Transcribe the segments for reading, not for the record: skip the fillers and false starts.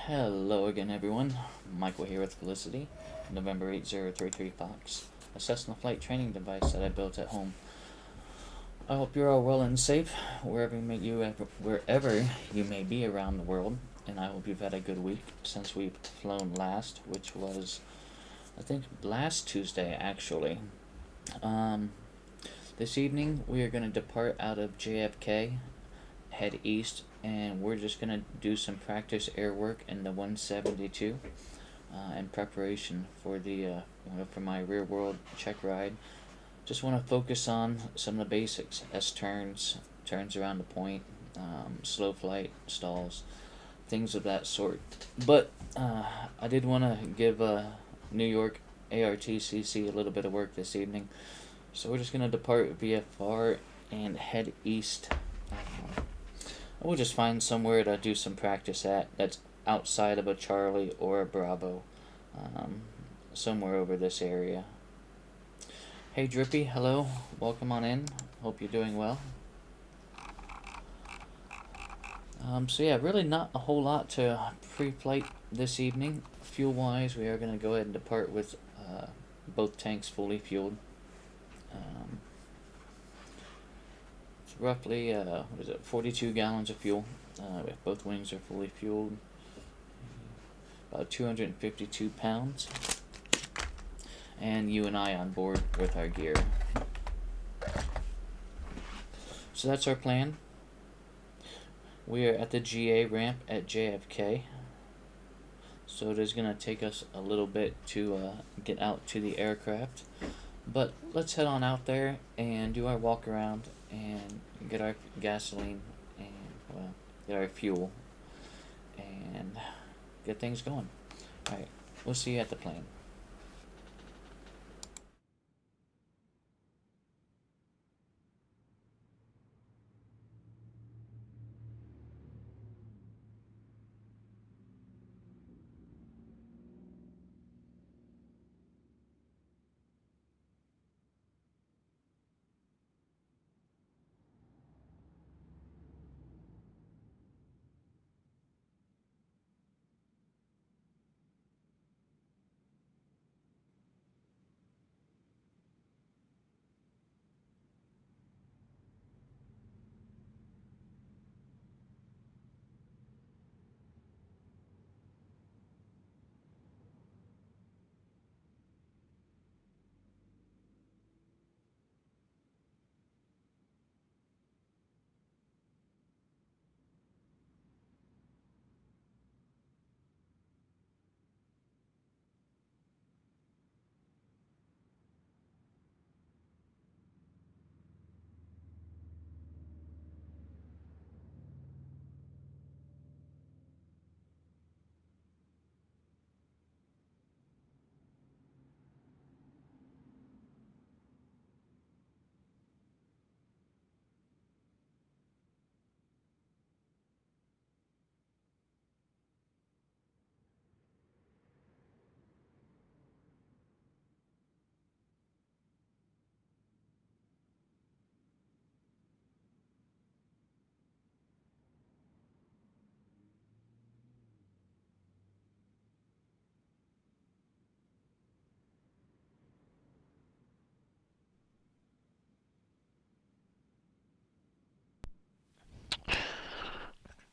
Hello again, everyone. Michael here with Felicity, November 8033 Fox, a Cessna flight training device that I built at home. I hope you're all well and safe wherever you may be around the world, and I hope you've had a good week since we've flown last, which was, I think, last Tuesday actually. Um, this evening we are going to depart out of JFK, head east, and we're just going to do some practice air work in the 172 in preparation for for my rear world check ride. Just want to focus on some of the basics: S turns, turns around the point, slow flight, stalls, things of that sort. But I did want to give New York ARTCC a little bit of work this evening, so we're just going to depart VFR and head east. We'll just find somewhere to do some practice at that's outside of a Charlie or a Bravo, somewhere over this area. Hey Drippy, hello, welcome on in. Hope you're doing well. So yeah, really not a whole lot to pre-flight this evening. Fuel-wise, we are going to go ahead and depart with both tanks fully fueled. It's roughly 42 gallons of fuel. If both wings are fully fueled, about 252 pounds. And you and I on board with our gear. So that's our plan. We are at the GA ramp at JFK. So it is going to take us a little bit to get out to the aircraft. But let's head on out there and do our walk around and get our gasoline and get our fuel and get things going. Alright, we'll see you at the plane.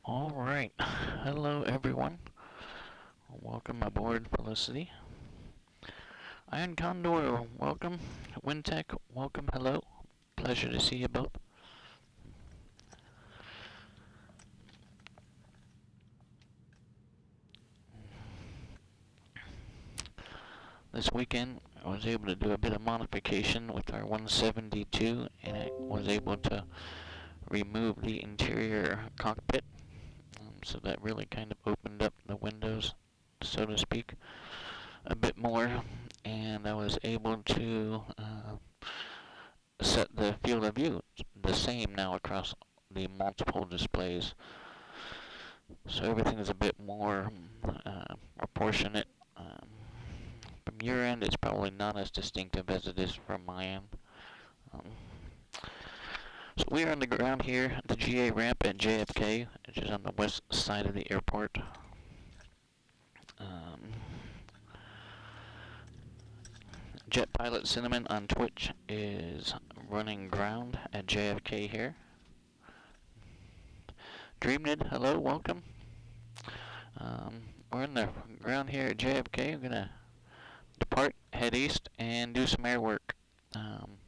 All right. Hello, everyone. Welcome aboard, Felicity. Iron Condor, welcome. Wintech, welcome. Hello. Pleasure to see you both. This weekend, I was able to do a bit of modification with our 172, and I was able to remove the interior cockpit. So that really kind of opened up the windows, so to speak, a bit more, and I was able to set the field of view the same now across the multiple displays. So everything is a bit more proportionate. From your end, it's probably not as distinctive as it is from my end. So we are on the ground here at the GA ramp at JFK, which is on the west side of the airport. Jet Pilot Cinnamon on Twitch is running ground at JFK here. Dreamnid, hello, welcome. We're in the ground here at JFK. We're gonna depart, head east, and do some air work. And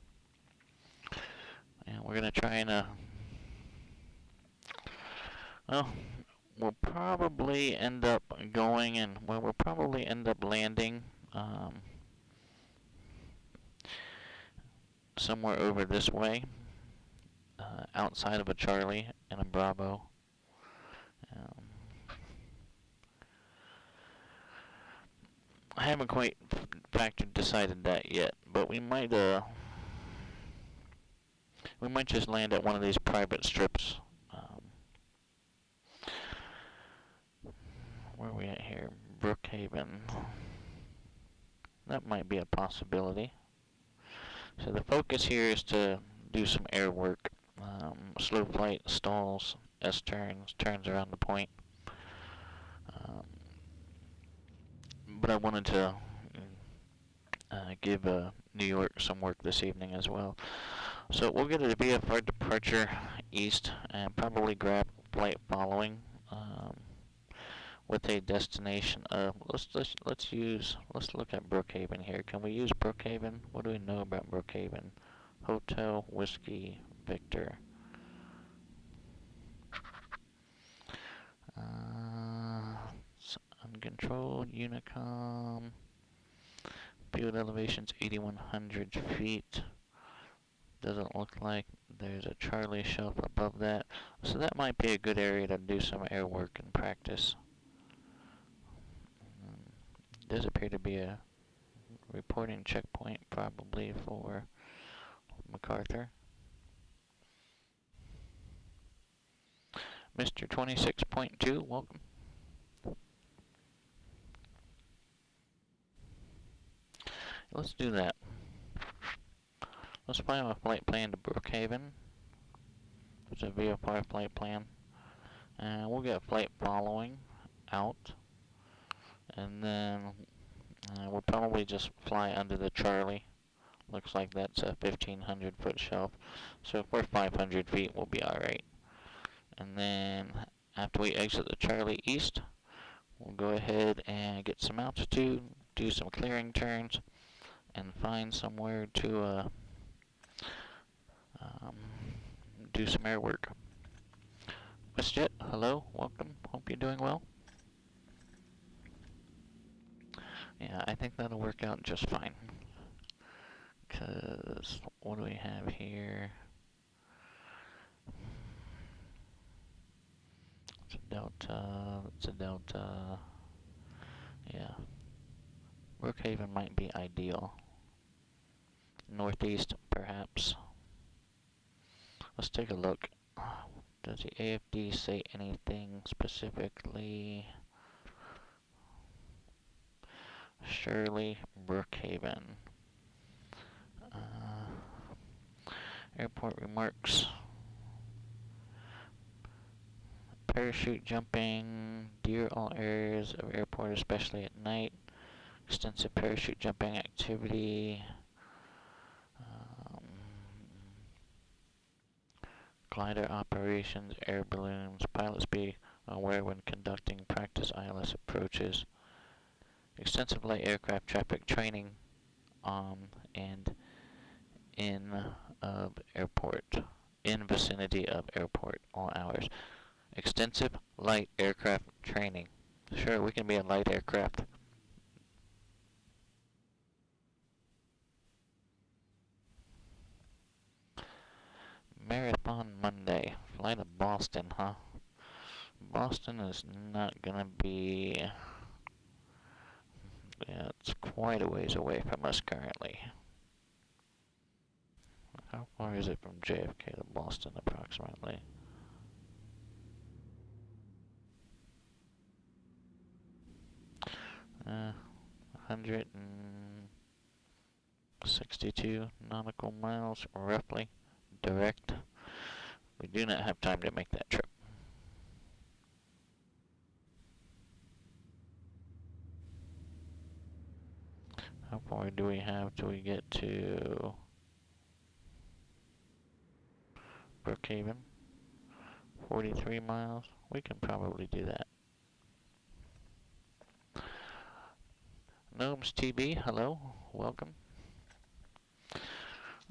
we're gonna try and well, we'll probably end up going and we'll probably end up landing somewhere over this way, outside of a Charlie and a Bravo. I haven't quite decided that yet, but we might just land at one of these private strips. Where are we at here? Brookhaven. That might be a possibility. So the focus here is to do some air work. Slow flight, stalls, S-turns, turns around the point. But I wanted to give New York some work this evening as well. So we'll get a VFR departure east and probably grab flight following with a destination of let's look at Brookhaven here. Can we use Brookhaven? What do we know about Brookhaven? Hotel Whiskey Victor. Uncontrolled Unicom. Field elevation's 8,100 feet. Doesn't look like there's a Charlie shelf above that. So that might be a good area to do some air work and practice. Does appear to be a reporting checkpoint probably for MacArthur. Mr. 26.2, welcome. Let's do that. Let's fly a flight plan to Brookhaven. It's a VFR flight plan. And we'll get flight following out. And then we'll probably just fly under the Charlie. Looks like that's a 1,500 foot shelf. So if we're 500 feet, we'll be alright. And then after we exit the Charlie east, we'll go ahead and get some altitude, do some clearing turns, and find somewhere to do some air work. WestJet, hello, welcome. Hope you're doing well. Yeah, I think that'll work out just fine. Because what do we have here? It's a Delta. It's a Delta. Yeah. Brookhaven might be ideal. Northeast, perhaps. Let's take a look. Does the AFD say anything specifically? Shirley, Brookhaven. Airport remarks. Parachute jumping, deer all areas of airport, especially at night. Extensive parachute jumping activity. Glider operations, air balloons. Pilots be aware when conducting practice ILS approaches. Extensive light aircraft traffic training on and in of airport, in vicinity of airport, all hours. Extensive light aircraft training. Sure, we can be a light aircraft. Marathon Monday. Fly to Boston, huh? Boston is not gonna be... Yeah, it's quite a ways away from us currently. How far is it from JFK to Boston, approximately? Uh, 162 nautical miles, roughly, direct. We do not have time to make that trip. How far hour do we have till we get to Brookhaven? 43 miles. We can probably do that. Gnomes TV, hello, welcome.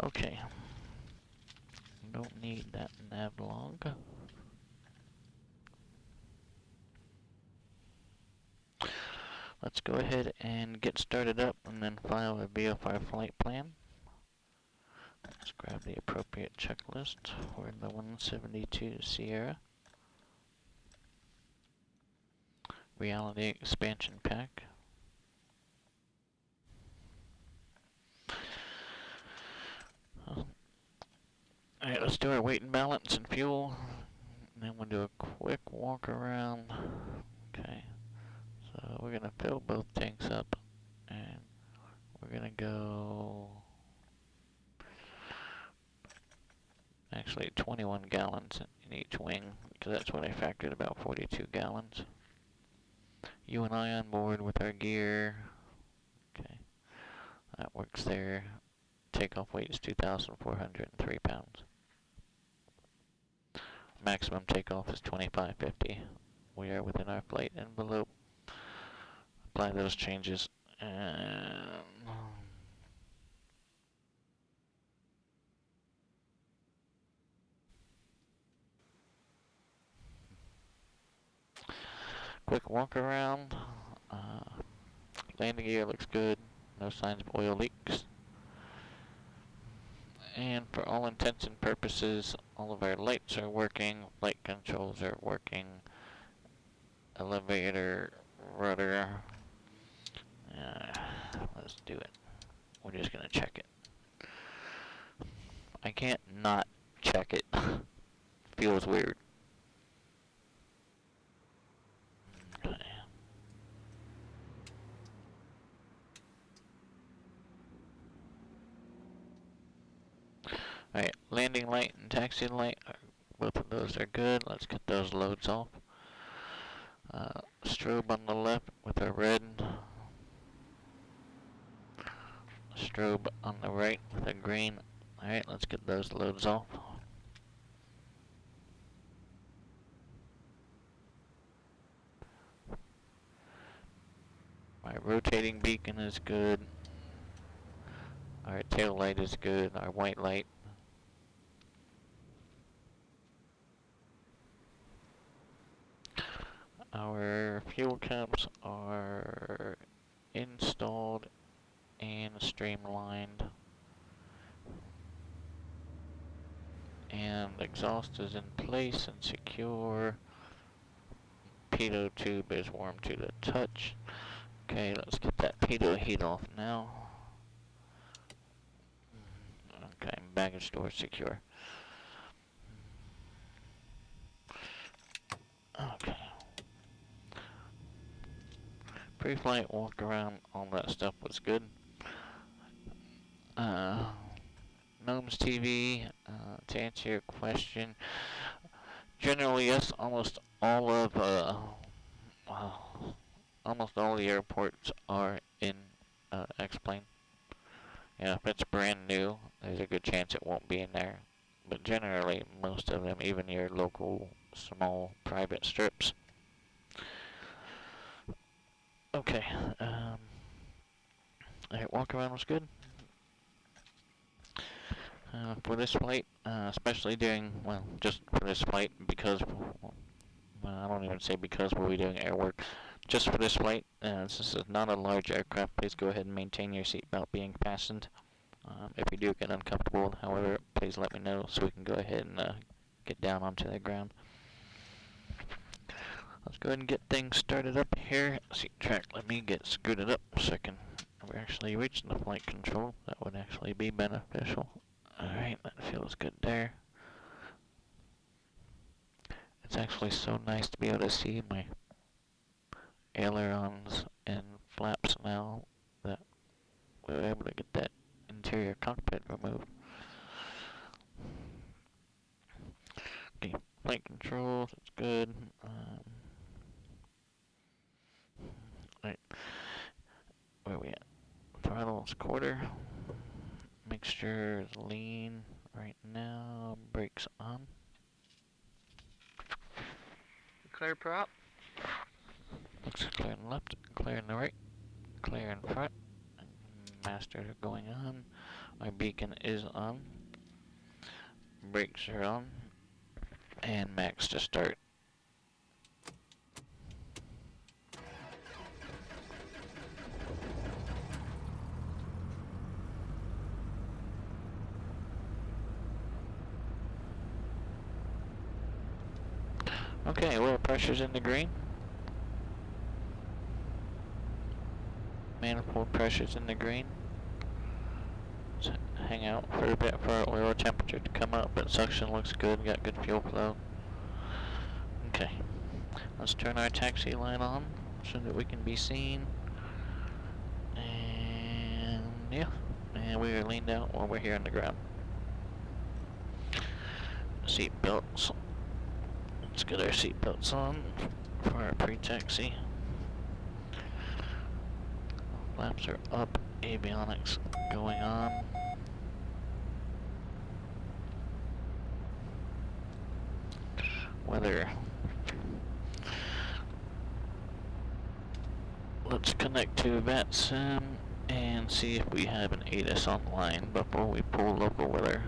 Okay. Don't need that nav log. Let's go ahead and get started up and then file a VFR flight plan. Let's grab the appropriate checklist for the 172 Sierra. Reality expansion pack. Alright, let's do our weight and balance and fuel. And then we'll do a quick walk around. Okay, so we're gonna fill both tanks up and we're gonna go actually 21 gallons in each wing because that's what I factored, about 42 gallons. You and I on board with our gear. Okay, that works there. Takeoff weight is 2,403 pounds. Maximum takeoff is 2,550. We are within our flight envelope. Apply those changes and quick walk around. Landing gear looks good. No signs of oil leaks. And for all intents and purposes, all of our lights are working, flight controls are working, elevator, rudder. Let's do it. We're just gonna check it. I can't not check it. Feels weird. Okay. Alright, landing light and taxi light, both of those are good. Let's get those loads off. Strobe on the left with a red. Strobe on the right with a green. Alright, let's get those loads off. My rotating beacon is good. Our tail light is good. Our white light. Our fuel caps are installed and streamlined. And exhaust is in place and secure. Pitot tube is warm to the touch. Okay, let's get that pitot heat off now. Okay, baggage door secure. Okay. Pre-flight walk around, all that stuff was good. Gnomes TV, to answer your question, generally yes, almost all the airports are in X-plane. Yeah, if it's brand new, there's a good chance it won't be in there. But generally, most of them, even your local small private strips. Okay, alright, walk around was good. For this flight, especially during, well, just for this flight, because, well, I don't even say because we'll be doing air work. Just for this flight, since this is not a large aircraft, please go ahead and maintain your seatbelt being fastened. If you do get uncomfortable, however, please let me know so we can go ahead and get down onto the ground. Let's go ahead and get things started up here. Seat track, let me get scooted up so I can actually reach the flight control. That would actually be beneficial. Alright, that feels good there. It's actually so nice to be able to see my ailerons and flaps now that we were able to get that interior cockpit removed. Okay, flight controls, it's good. Right, where are we at? Throttles That's a quarter. Mixture is lean right now. Brakes on. Clear prop. Looks clear in the left, clear in the right, clear in front. Master going on. Our beacon is on. Brakes are on. And max to start. Okay, oil pressure's in the green. Manifold pressure's in the green. Let's hang out for a bit for our oil temperature to come up, but suction looks good, got good fuel flow. Okay, let's turn our taxi light on so that we can be seen. And yeah, and we are leaned out while we're here on the ground. Seat belts. Let's get our seat belts on for our pre-taxi. Flaps are up, avionics going on. Weather. Let's connect to VATSIM and see if we have an ATIS online before we pull local weather.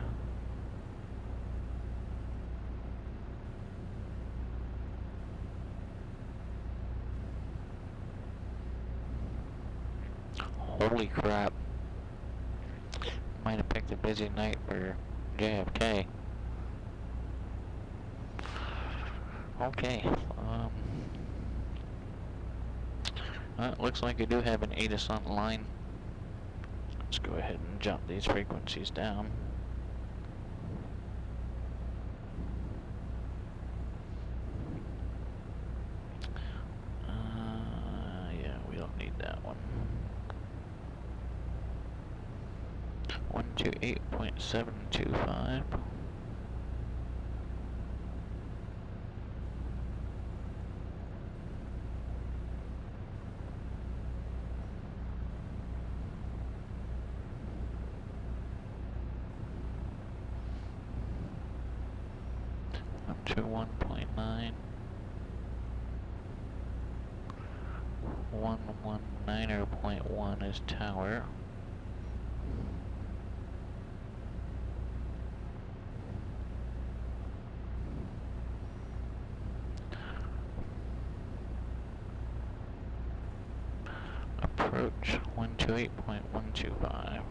Holy crap. Might have picked a busy night for JFK. Okay. It looks like I do have an ATIS online. Let's go ahead and jump these frequencies down. Yeah, we don't need that one. 128.725. Up to 1.9. 119.1 is tower. Approach 128.125.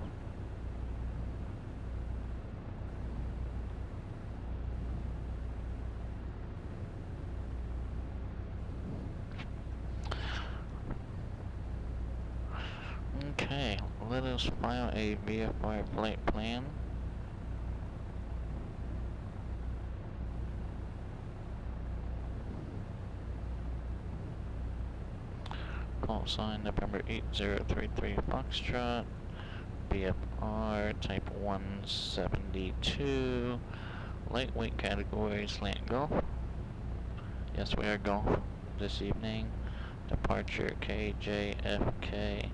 Okay, let us file a VFR flight plan. Call sign November 8033 Foxtrot. VFR type 172. Lightweight category slant golf. Yes, we are golf this evening. Departure KJFK.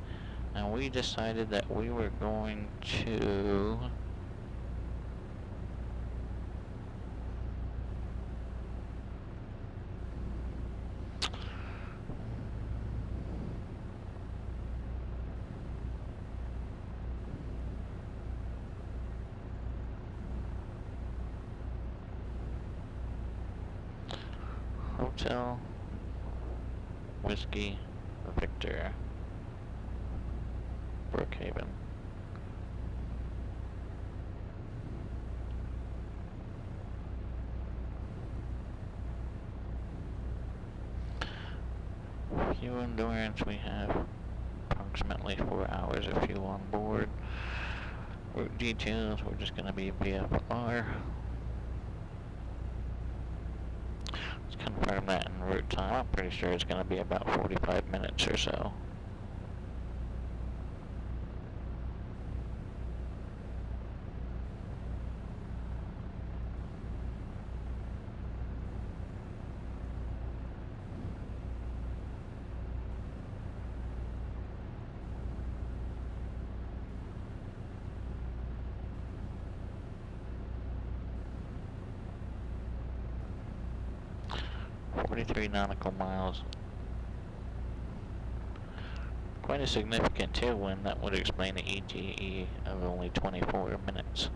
And we decided that we were going to Hotel Whiskey Victor Brookhaven. Fuel endurance, we have approximately 4 hours of fuel on board. Route details, we're just going to be VFR. Let's confirm that in route time. I'm pretty sure it's going to be about 45 minutes or so. 43 nautical miles. Quite a significant tailwind. That would explain the ETA of only 24 minutes.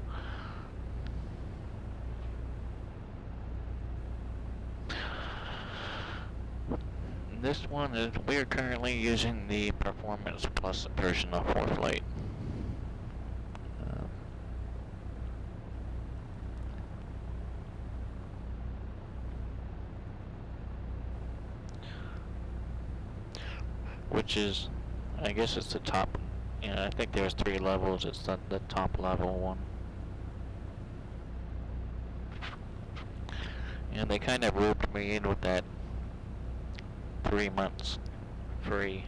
This one is, we are currently using the Performance Plus version of ForeFlight. Which is, I guess it's the top, I think there's 3 levels, it's the top level one. And they kind of roped me in with that 3 months free.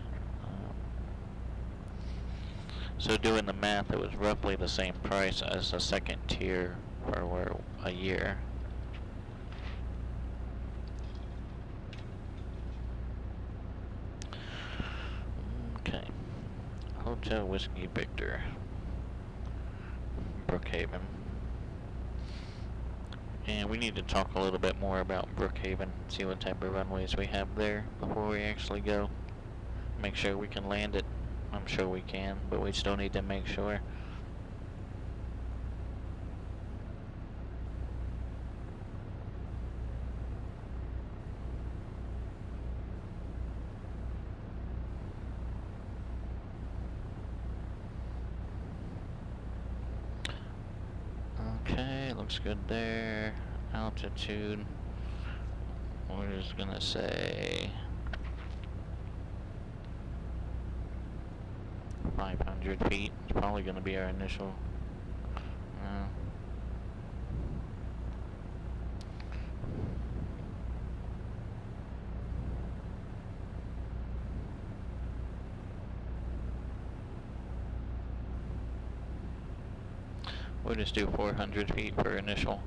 So doing the math, it was roughly the same price as the second tier for a year. Okay. Hotel Whiskey Victor, Brookhaven. And we need to talk a little bit more about Brookhaven, see what type of runways we have there before we actually go. Make sure we can land it. I'm sure we can, but we still need to make sure. Okay, looks good there. Altitude, we're just gonna say 500 feet. It's probably gonna be our initial. We'll just do 400 feet for initial.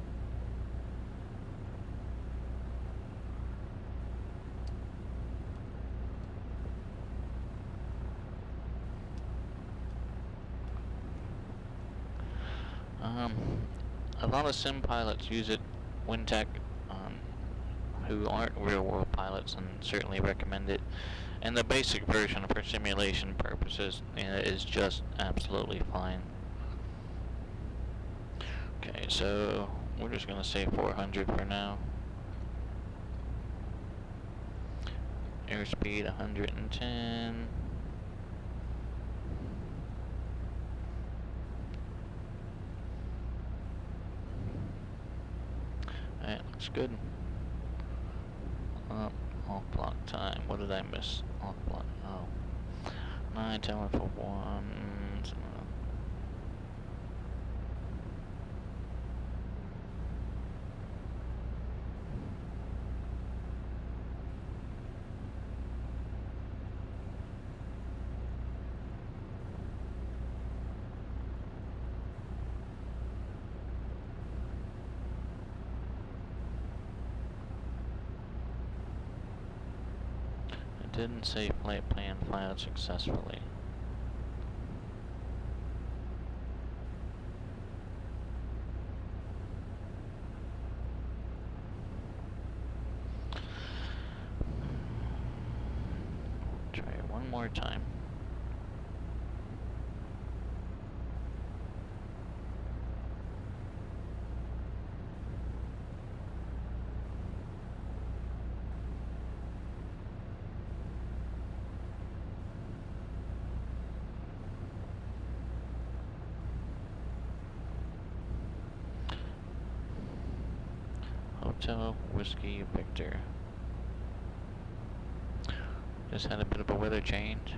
A lot of sim pilots use it. WinTech, who aren't real world pilots, and certainly recommend it. And the basic version for simulation purposes is just absolutely fine. Okay, so we're just gonna say 400 for now. Airspeed 110. Alright, looks good. Off block time. What did I miss? Off block. Oh. 9, 10, 4, 1. Didn't say flight plan filed successfully. Try it one more time. Hotel Whiskey Victor. Just had a bit of a weather change.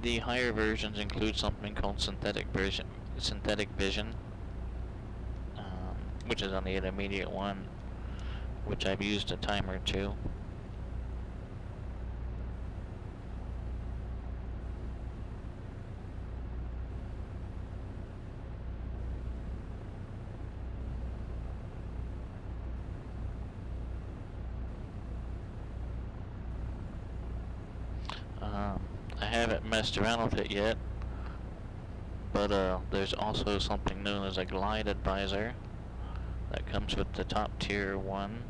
The higher versions include something called synthetic vision, which is on the intermediate one, which I've used a time or two. I haven't messed around with it yet, but there's also something known as a glide advisor that comes with the top tier one.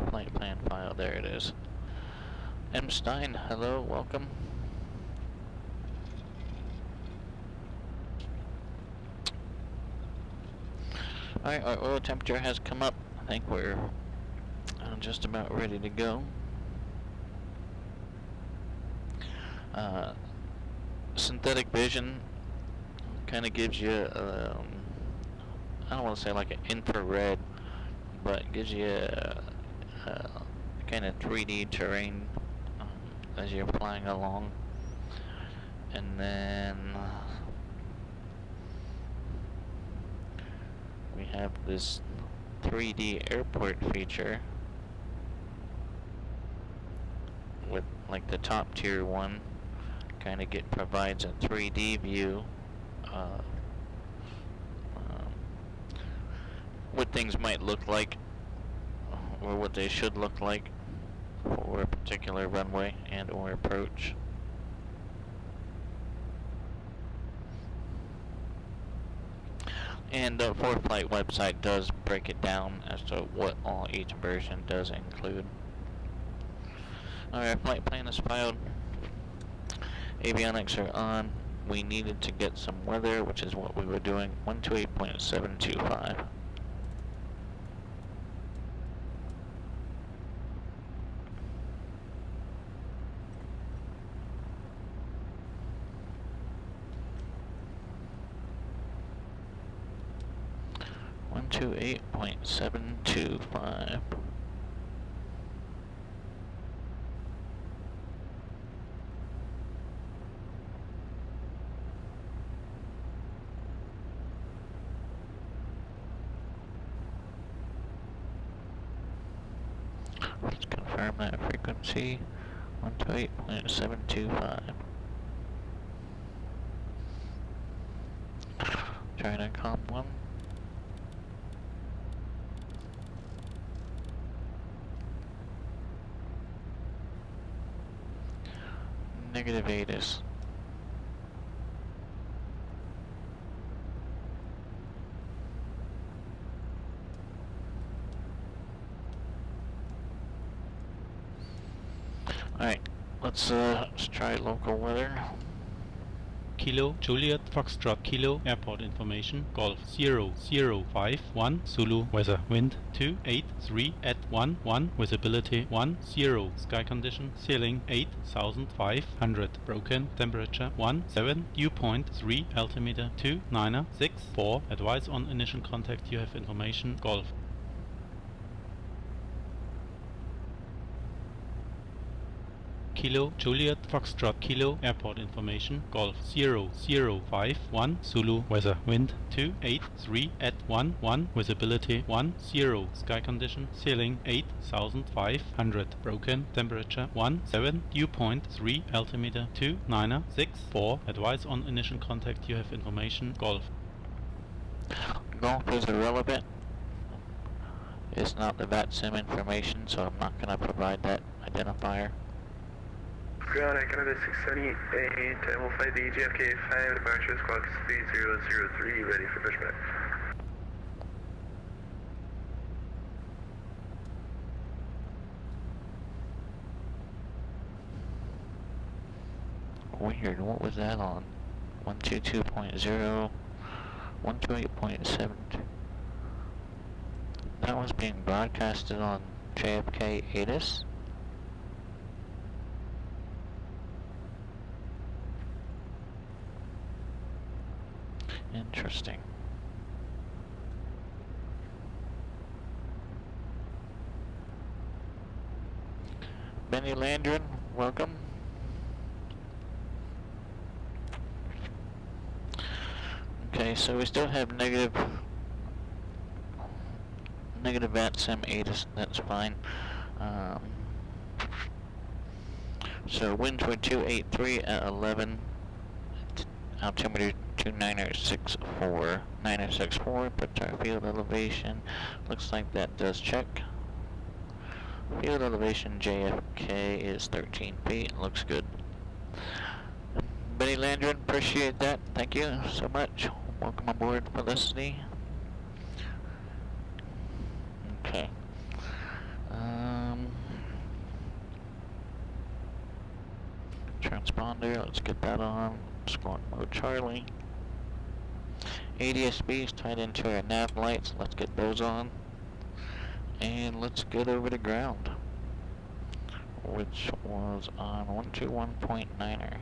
Flight plan file, there it is. M. Stein, hello, welcome. Alright, our oil temperature has come up. I think we're just about ready to go. Synthetic vision kind of gives you, I don't want to say like an infrared, but gives you a kind of 3D terrain as you're flying along. And then we have this 3D airport feature with like the top tier one kind of provides a 3D view of what things might look like or what they should look like for a particular runway and or approach. And the ForeFlight website does break it down as to what all each version does include. Alright, flight plan is filed. Avionics are on. We needed to get some weather, which is what we were doing. 128.725. To 8.725. Let's confirm that frequency. 128.725. China Com 1. Negative ATIS. Alright, let's try local weather. Kilo Juliet Foxtrot Kilo Airport Information Golf 0051 Zulu weather wind 283 at 11 visibility 10 sky condition ceiling 8500 broken temperature 17 dew point 3 altimeter 2964 advise on initial contact you have information Golf. Kilo Juliet Foxtrot Kilo Airport Information Golf 0051 Zulu weather wind 283 at 11 visibility 10 sky condition ceiling 8500 broken temperature 17 dew point 3 altimeter 2964 advise on initial contact you have information Golf. Golf is irrelevant. It's not the VATSIM information, so I'm not going to provide that identifier. Ground Canada 678, and we'll flight the JFK 5, departure squawk 3003, ready for pushback. Weird, what was that on? 122.0, 128.7. That was being broadcasted on JFK ATIS? Interesting. Benny Landron, welcome. Okay, so we still have negative VATSIM ATIS, that's fine. So winds were 283 at 11, altimeter 2964. 964, puts our field elevation. Looks like that does check. Field elevation JFK is 13 feet. Looks good. Benny Landron, appreciate that. Thank you so much. Welcome aboard, Felicity. Okay. Transponder, let's get that on. Squawk mode Charlie. ADSB is tied into our nav lights. Let's get those on. And let's get over to ground, which was on 121.9er.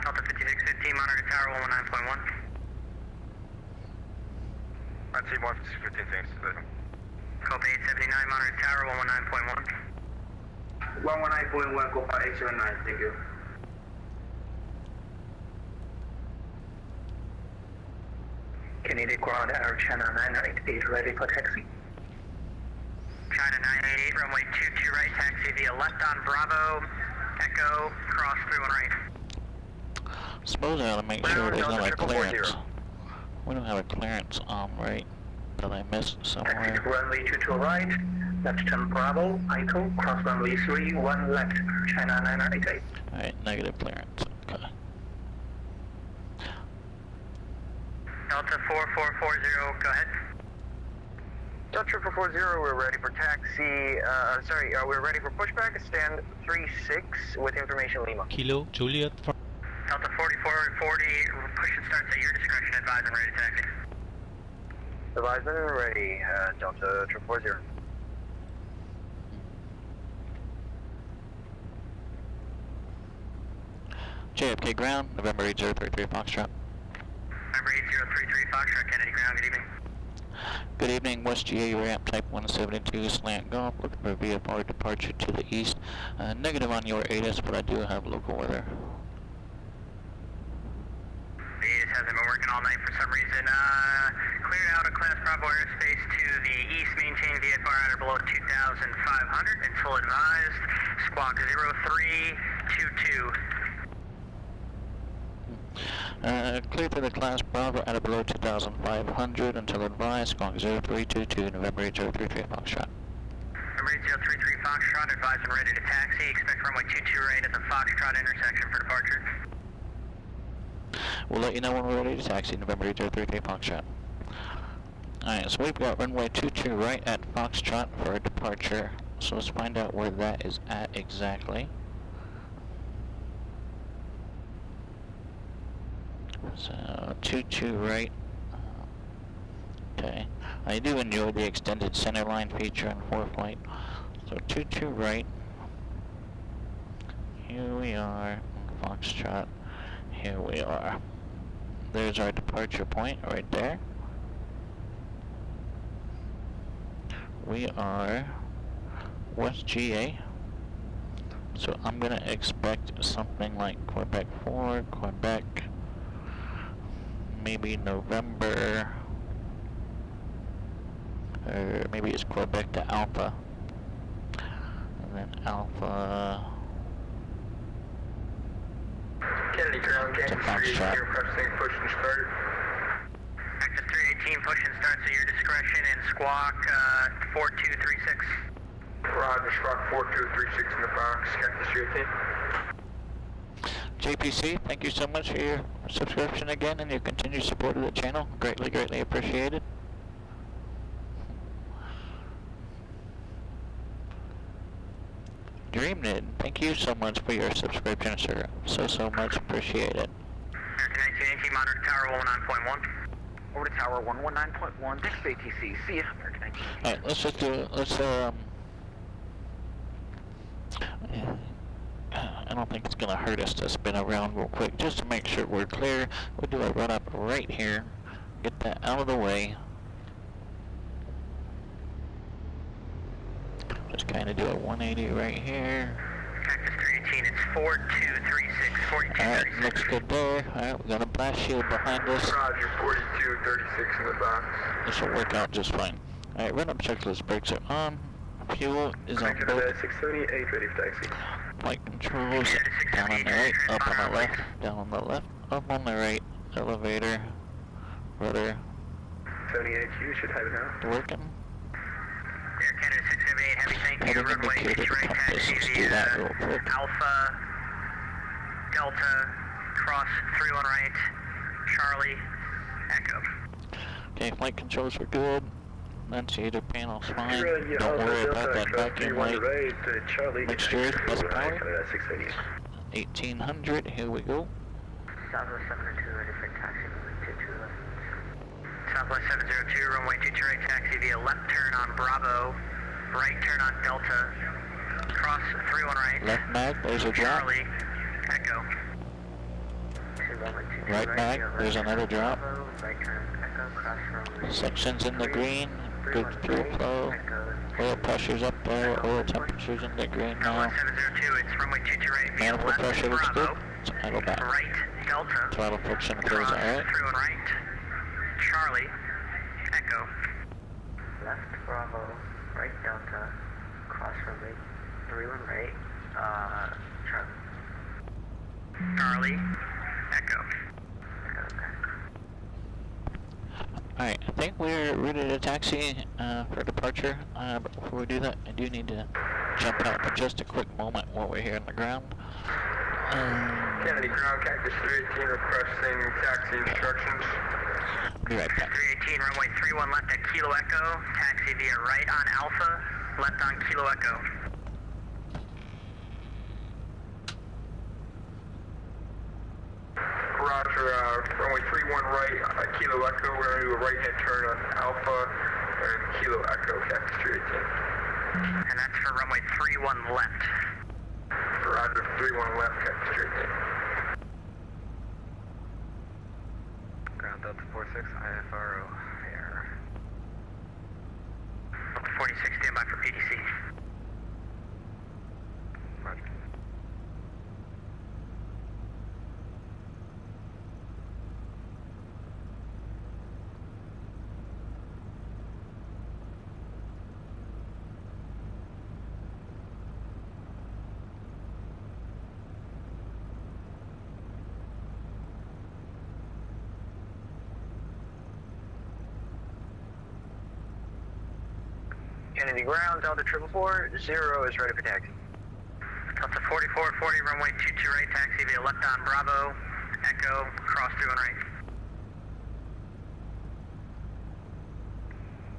Delta 5615, monitor tower 119.1. VATSIM 15615, thanks. Copa 879, monitor tower 119.1. 119.1, Copa 879, thank you. Canadian ground air China 988, ready for taxi. China 988, runway 22 right, taxi via left on Bravo, Echo, cross 31 right. Suppose I ought to make sure there's not a clearance. We don't have a clearance on, right? Did I miss somewhere? Runway 22 right, left turn Bravo, Echo, cross runway 31 left, China 988. Alright, negative clearance. Okay. Delta 4440, go ahead. Delta 4440, we're ready for taxi, we're ready for pushback, stand 36 with information Lima. Kilo, Juliet, Delta 4440, push and starts at your discretion, advise and ready to taxi. Advisement and ready, Delta 440. JFK ground, November 8033 Foxtrot. November 8033 Foxtrot, Kennedy ground, good evening. Good evening, West GA ramp type 172 slant golf, looking for VFR departure to the east. Negative on your ATIS, but I do have local weather. The ATIS hasn't been working all night for some reason. Cleared out of Class Bravo airspace to the east, maintain VFR at or below 2,500 until advised. Squawk 0322. Clear to the Class Bravo at or below 2,500 until advised. Squawk 0322, November 8033 Foxtrot. November 8033 Foxtrot, advised and ready to taxi. Expect runway 22 right at the Foxtrot intersection for departure. We'll let you know when we're ready to taxi, November 8033 Foxtrot. Alright, so we've got runway 22 right at Foxtrot for a departure. So let's find out where that is at exactly. So, 22 right. Okay. I do enjoy the extended centerline feature in 4-flight. So, 22 right. Here we are, Foxtrot. Here we are. There's our departure point right there. We are West GA. So I'm gonna expect something like Quebec 4, Quebec, maybe November, or maybe it's Quebec to Alpha, and then Alpha Kennedy ground, to Foxtrot. pressing push and start. Active 318, push and starts at your discretion, and squawk 4236. Roger, squawk 4236 in the box, Cactus 318. JPC, thank you so much for your subscription again and your continued support of the channel. Greatly, greatly appreciated. DreamNid, thank you so much for your subscription, sir. So much appreciated. 1918, monitor tower 119.1. Over to tower 119.1, next ATC, see ya. Alright, let's just do it. Let's, I don't think it's gonna hurt us to spin around real quick just to make sure we're clear. We'll do a run up right here. Get that out of the way. Just kind of do a 180 right here. Cactus 318, it's 4236, 4236. Alright, looks good there. Alright, we're gonna blast shield behind us. Roger, 42, 236 in the box. This will work out just fine. Alright, run up checklist, brakes are on. Fuel is on both. 678, ready for taxi. Flight controls down on the right, up on the left, down on the left, up on the right. Elevator, rudder. 78Q should have it now. Working. Air Canada 678, heavy thank you. Heading Runway indicator 23 right, compass. taxi Let's do via that real quick. Alpha, Delta, cross 31 right, Charlie, Echo. Okay, flight controls are good. Annunciator panel's fine. Yeah, Don't Alpha, worry Delta, about that cross vacuum 31 light. right, Charlie, Mixture, bus power. Canada 678. 1800, here we go. Southwest 702, ready for taxi, runway 22 left. Southwest 702, runway 22 right, taxi via left turn on Bravo, right turn on Delta, cross 31 right. Left mag, there's a drop. Charlie, Echo. Right mag, there's another drop. Right turn, Echo, cross runway. Section's in the green, good fuel flow. Oil pressure's up there, oil temperature's in the green now. Southwest 702, it's runway 22 right, via Manifold left pressure looks good. Bravo, It's idle back. right Delta, Throttle friction feels cross alright. 31 right, Charlie, Echo. Left Bravo, right Delta, cross runway 31 right, Charlie. Charlie, Echo. Alright, I think we're ready to taxi for departure. But before we do that, I do need to jump out for just a quick moment while we're here on the ground. Kennedy ground, Cactus 318 requesting taxi instructions. Be right back. 318, runway 31 left at Kilo Echo, taxi via right on Alpha, left on Kilo Echo. Roger, runway 31 right, Kilo Echo, we're going to do a right-hand turn on Alpha and Kilo Echo, Cactus 318. And that's for runway 31 left. Roger, 31 left, Cactus 318. Ground Delta 46, IFRO, air. Delta 46, stand by for PDC. Roger. Kennedy ground, Delta 444, 0 is ready for taxi. Delta 4440, runway 22 right, taxi via left on Bravo, Echo, cross 31 right.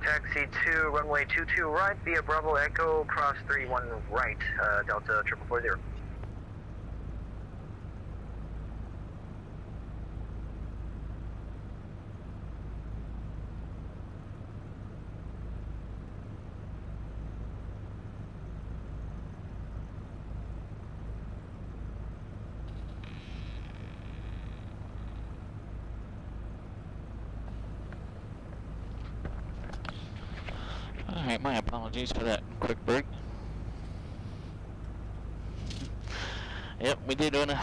Taxi 2, runway 22 right, via Bravo, Echo, cross 31 right, Delta 4440. Alright, my apologies for that quick break. Yep, we did want to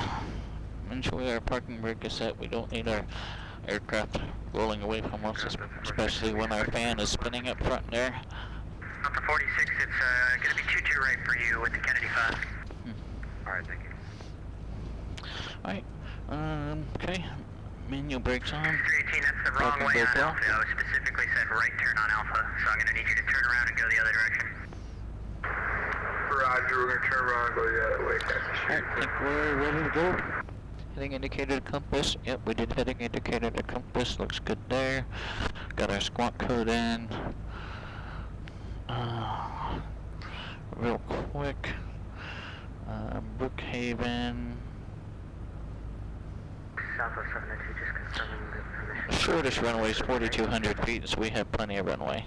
ensure our parking brake is set. We don't need our aircraft rolling away from us, especially when our fan is spinning up front there. Delta 46, it's going to be 22 right for you with the Kennedy 5. Alright, thank you. Alright, okay. Manual brakes on. 318, that's the wrong Parking way brake on off. Alpha. It specifically said right turn on Alpha, so I'm going to need you to turn around and go the other direction. Roger, we're going to turn around and go the other way, Cactus Alright, 318. I think we're ready to go. Heading indicator to compass. Yep, we did heading indicator to compass. Looks good there. Got our squawk code in. Real quick. Brookhaven. Southwest 702, just confirming the permission. Shortest runway is 4,200 feet, so we have plenty of runway.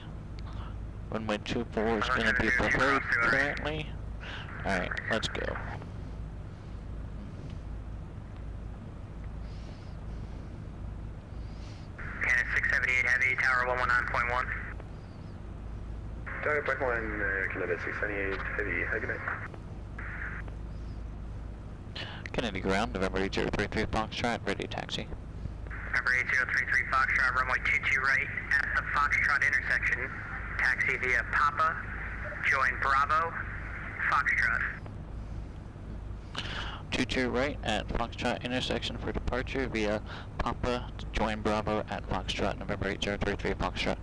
Runway 24 is going to be preferred currently. Alright, let's go. Canada 678 Heavy, Tower 119.1. Tower Black 1, Canada 678 Heavy, good night. Kennedy ground, November 8033 Foxtrot, ready taxi. Number 8033 Foxtrot, runway 22 right at the Foxtrot intersection. Taxi via Papa, join Bravo, Foxtrot. 22 right at Foxtrot intersection for departure via Papa, join Bravo at Foxtrot, November 8033 Foxtrot.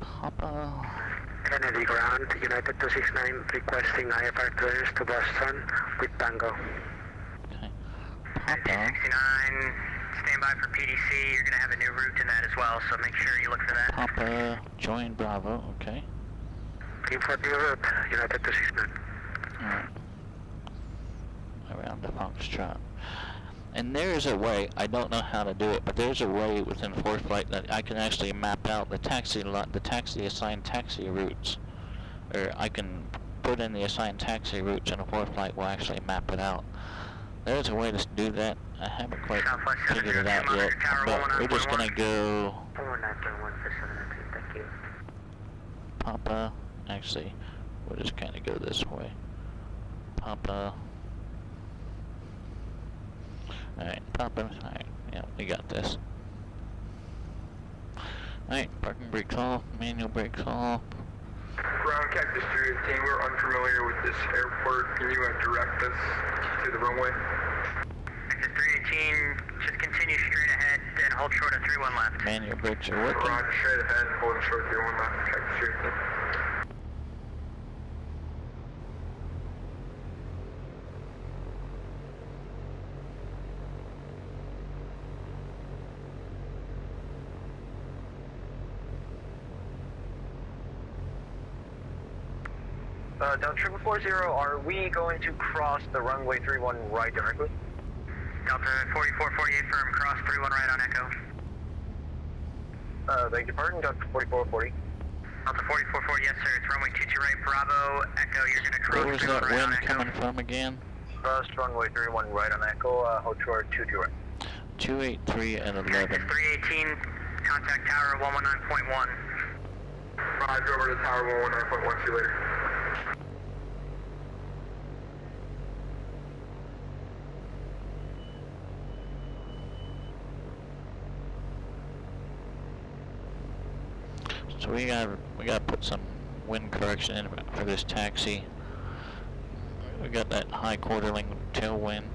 Papa. Kennedy ground, United 269 requesting IFR clearance to Boston with Tango. Okay. Papa. Papa. 69, stand by for PDC. You're going to have a new route in that as well, so make sure you look for that. Papa, join Bravo, okay. Looking for the route, United 269. Alright. Around the Foxtrot. And there's a way, I don't know how to do it, but there's a way within ForeFlight that I can actually map out the assigned taxi routes. Or I can put in the assigned taxi routes and a ForeFlight will actually map it out. There's a way to do that. I haven't quite Southwest figured it out yet, but we're just gonna go 491 for 703, thank you. Papa. Actually, we'll just kind of go this way. Papa. Alright, Papa. Alright, yeah, we got this. Alright, parking brakes off, manual brakes off. Ground Cactus 318, we're unfamiliar with this airport. Can you direct us to the runway? Cactus 318, just continue straight ahead and hold short of 31 left. Manual brakes are working. Roger, straight ahead and holding short 31 left, Cactus 318. Delta 4440, are we going to cross the runway 31 right directly? Delta 4448 firm, cross 31 right on Echo. Beg your pardon, Delta 4440. Delta 4440, yes sir, it's runway 22 right, Bravo, Echo, you're going to cross Where was 31 that right on wind Echo. coming from again? Cross runway 31 right on Echo, hold short 22 right. 283 and 11. Cactus 318, contact tower 119.1. Roger, over to tower 119.1, see you later. So we gotta put some wind correction in for this taxi. We got that high quarterling tailwind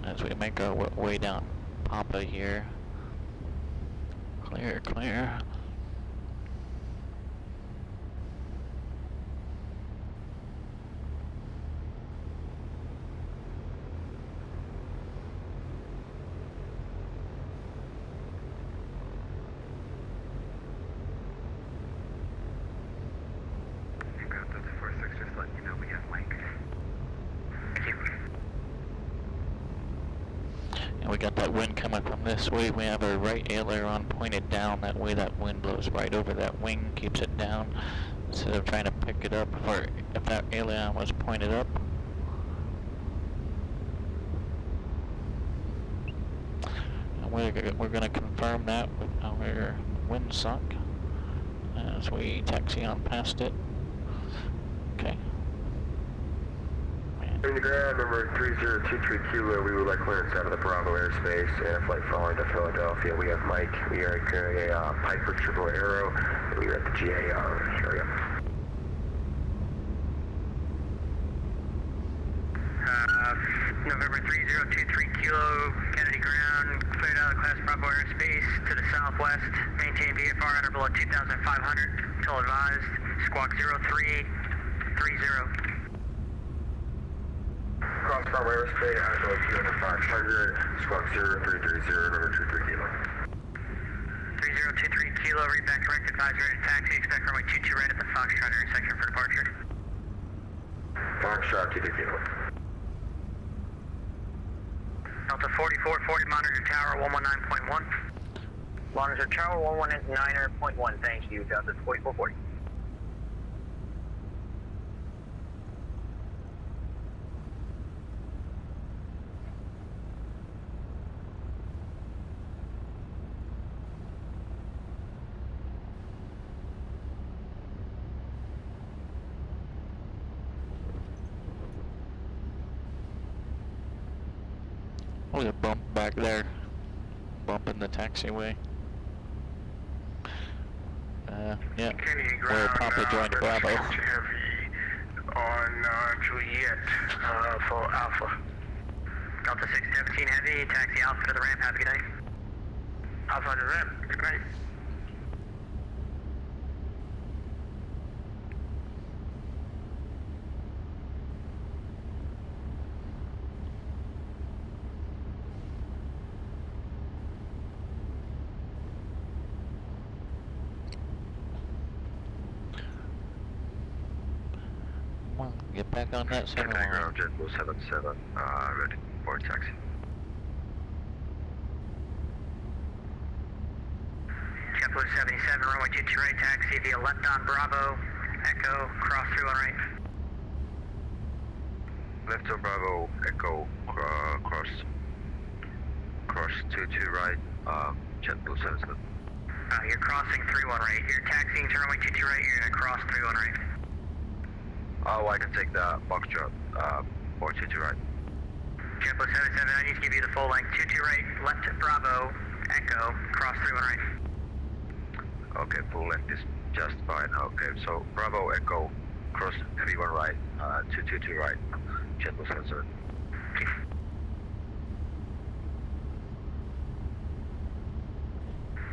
as we make our way down Papa here. Clear, clear. Ground Delta 46, just letting you know we have Mike. Thank you. And we got that wind coming from this way. We have our right aileron pointed down. That way that wind blows right over that wing, keeps it down. Instead of trying to pick it up, or if that aileron was pointed up. And we're going to confirm that with our wind suck as we taxi on past it. Okay. In the ground, number 3023 Kilo, we would like clearance out of the Bravo airspace and a flight following to Philadelphia. We have Mike, we are carrying a Piper Triple Arrow, and we are at the GAR area. November 3023 Kilo, Kennedy ground, cleared out of Class Bravo airspace to the southwest, maintain VFR at or below 2,500, until advised, squawk 0330. Cross Bravo airspace, at or below 2,500, squawk 0330, number 23 Kilo. 3023 Kilo, read back correct, advisory to taxi, expect runway 22 right at the Foxtrot intersection for departure. Foxtrot 22 Kilo. Delta 4440, monitor tower 119.1. Monitor tower 119.1, thank you, Delta 4440. Oh, there's a bump back there. Bump in the taxiway. Yeah. Kenny We're ground, probably joined that's Bravo. Capture Heavy on Juliet for Alpha. Delta 617 Heavy, taxi Alpha to the ramp, have a good night. Alpha to the ramp, good night. Come on, get back on that center Kenny line. ground, JetBlue 77, ready for taxi. JetBlue 77, runway 22 right, taxi via left on Bravo, Echo, cross through on right. Left on Bravo, Echo, cross 22 right, JetBlue 77. You're crossing 31 right. You're taxiing to runway 22 right, you're gonna cross 31 right. Oh, I can take the box drop, or 22 right. JetBlue 77, I need to give you the full length. 22 right, left to Bravo, Echo, cross 31 right. Okay, full length is just fine. Okay, so Bravo, Echo, cross heavy one right, 222 right, JetBlue 77.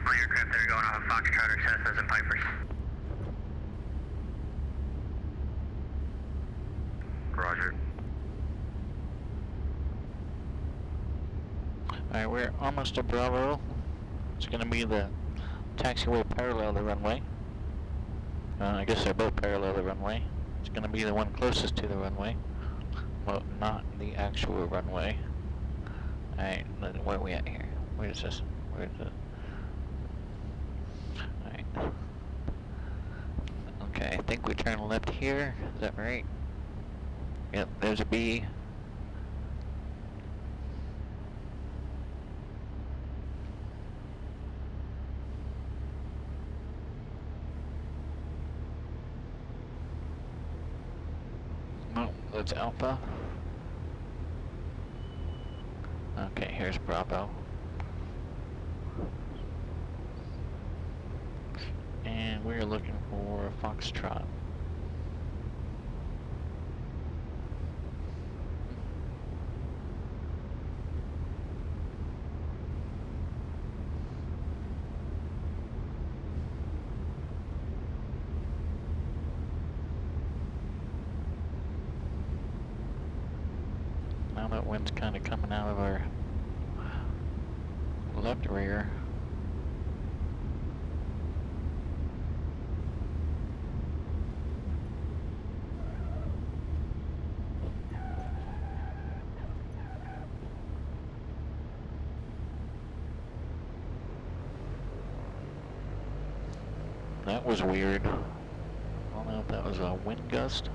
My aircraft that are going off of Foxtrot are Cessnas and Pipers. Roger. Alright, we're almost to Bravo. It's gonna be the taxiway parallel to the runway. I guess they're both parallel to the runway. It's gonna be the one closest to the runway. Well, not the actual runway. Alright, where are we at here? Where is this? Where is it? Alright. Okay, I think we turn left here. Is that right? Yep, there's a B. No, that's Alpha. Okay, here's Bravo. And we're looking for Foxtrot. Now that wind's kind of coming out of our left rear. That was weird. I don't know if that was a wind gust.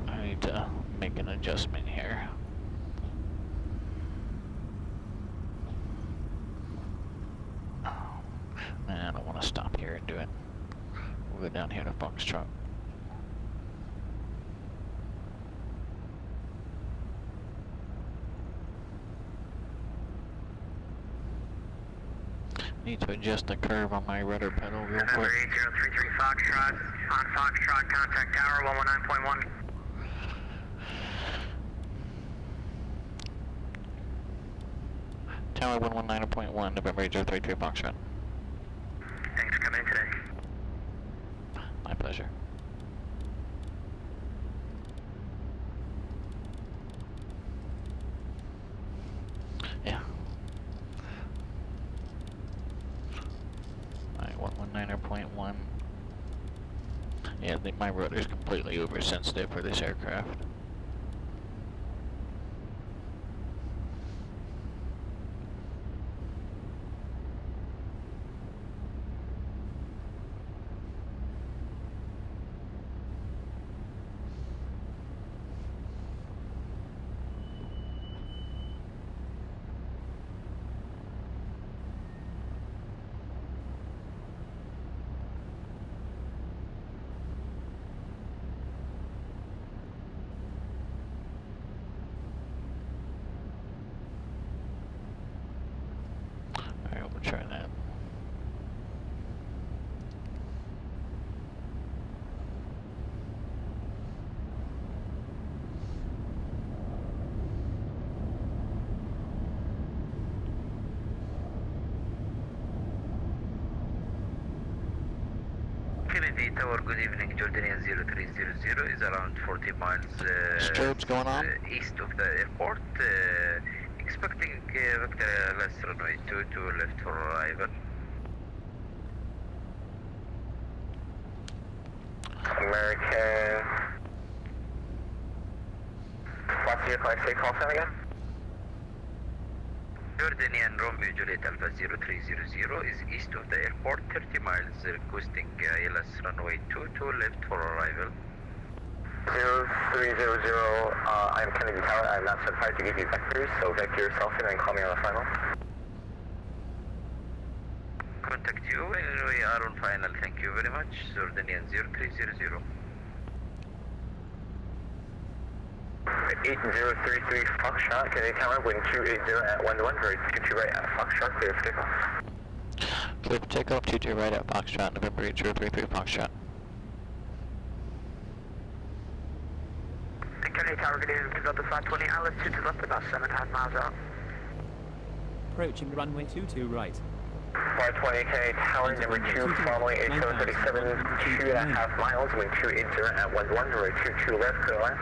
I need to make an adjustment here. I don't want to stop here and do it. We'll go down here to Foxtrot. Need to adjust the curve on my rudder pedal real November quick. 8033 Foxtrot, on Foxtrot, contact tower 119.1. Tower 119.1, November 8033 Foxtrot. Thanks for coming in today. My pleasure. Yeah. Alright, 119.1. Yeah, I think my rudder's completely oversensitive for this aircraft. Tower, good evening. Jordanian 0300 is around 40 miles Strobes going on. east of the airport. Expecting Victoria less runway 22 left for arrival. American. What's your flight say call sign again? Jordanian Romeo Juliet Alpha 0300 is east of the airport, 30 miles, requesting ILS runway 22 left for arrival. 0300, I'm Kennedy Tower. I'm not certified to give you vectors, so vector yourself in and call me on the final. Contact you when we are on final. Thank you very much. Jordanian 0300. 8033 Foxtrot, Kennedy Tower, wind 280 at 1-1, very 22 right at Foxtrot, clear for takeoff. Clear for takeoff, 22 right at Foxtrot, November 8033 Foxtrot. Kennedy Tower, good evening, Delta 520, Alice 22 left, about 7.5 miles out. Approaching runway 22 right. 520 Kennedy Tower, number 2, formally 8737, 2.5 miles, wind 280 at 1-1, very 22 left, clear line.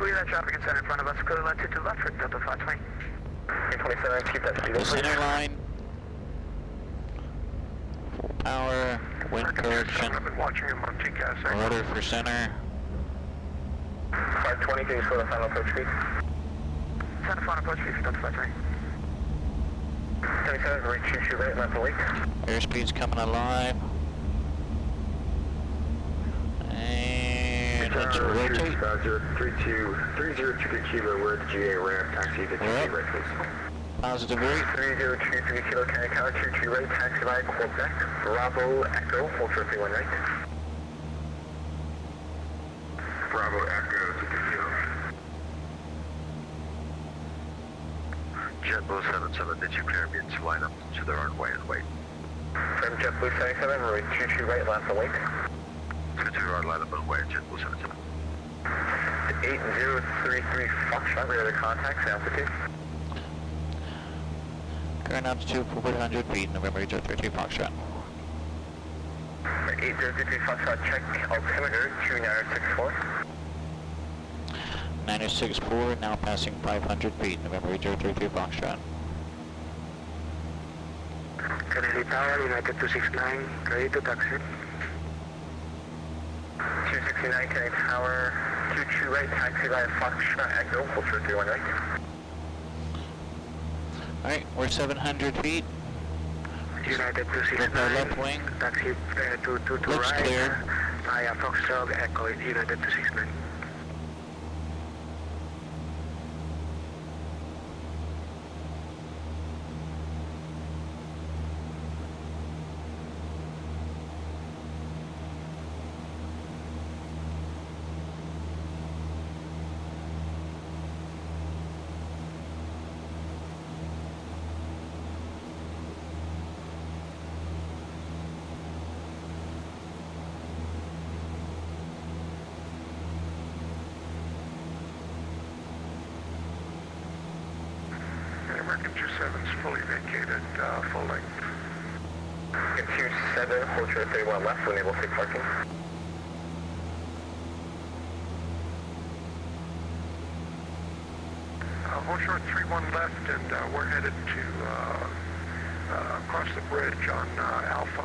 We have traffic in center in front of us, clear line 22 left for Delta 520. 327, keep that speed, The please. center line. Full power, wind correction. I've been watching him on TCAS. Rudder for center. 520, can you slow the final approach speed? Center final approach speed for Delta 520. 77, very 22 right, left and wait. Airspeed's coming alive. And let's rotate. 3023 Kilo, we're at the GA ramp, taxi to 23 right, please. Positive weight. 3023 Kilo, Kennedy Tower, 22 right, taxi by Quebec, Bravo Echo, hold for 31 right. Bravo Echo, 2 Kilo. JetBlue 77, did you clear me to line up to the runway and wait? From JetBlue 77, runway 22 right, left and wait. 22 right, line up and wait, JetBlue 77. 8033 Foxtrot, we have the contacts, altitude. Current altitude 400 feet, November 8033 Foxtrot. 8033 Foxtrot, check altimeter 2964. 964, now passing 500 feet, November 8033 Foxtrot. Kennedy Tower, United 269, ready to taxi. 269 Kennedy Tower, 22 right, taxi by Foxtrot Echo, hold for 31 right. Alright, we're 700 feet. United With our 269, left wing. taxi to Looks right. clear. Via Foxtrot Echo, United 269. American 27's fully vacated, full length. 27, hold short 31 left, when able to take parking. Hold short 31 left, and we're headed to across the bridge on Alpha.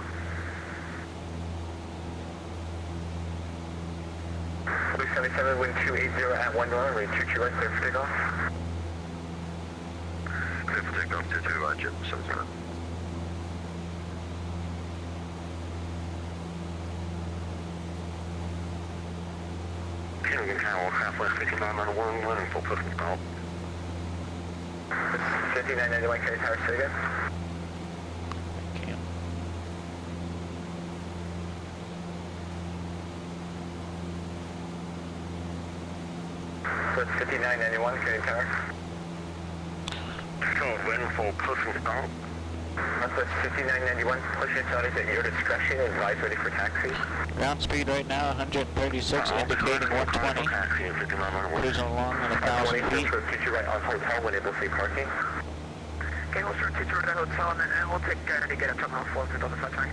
77, wind 280 at 1 1, ready 22 right, clear for takeoff. Clear for takeoff, 22 right, JetBlue 77. Kennedy Tower, Southwest 5991, running full pushing stop. 5991 Kennedy Tower, say again. Can't. So it's 5991 Kennedy Tower. Wind full pushing stop. Northwest 5991, pushing started at your discretion, advise ready for taxi. Ground speed right now 136, indicating 120. Cruising along at 1,000 feet. Future right on hotel when able to see parking. Okay, we'll start teacher at the hotel, and we'll take to get up to Terminal 4 for Delta 520.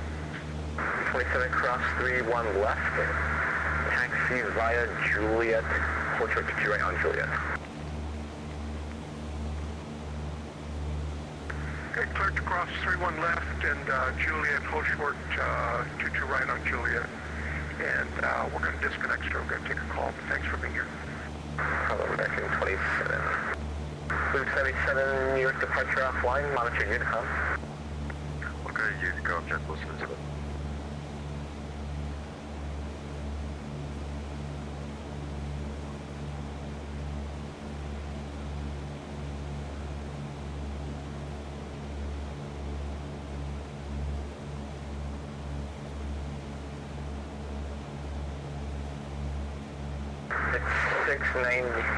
527 cross 31 left. Taxi via Juliet. Hold short 22 right on Juliet. Okay, clear to cross 31 left and Juliet, hold short 22 right on Juliet. And we're going to disconnect, so we're going to take a call. Thanks for being here. Hello, American 27. Loop 77, New York departure offline, monitor Unicom. Okay, Unicom, JetBlue 77.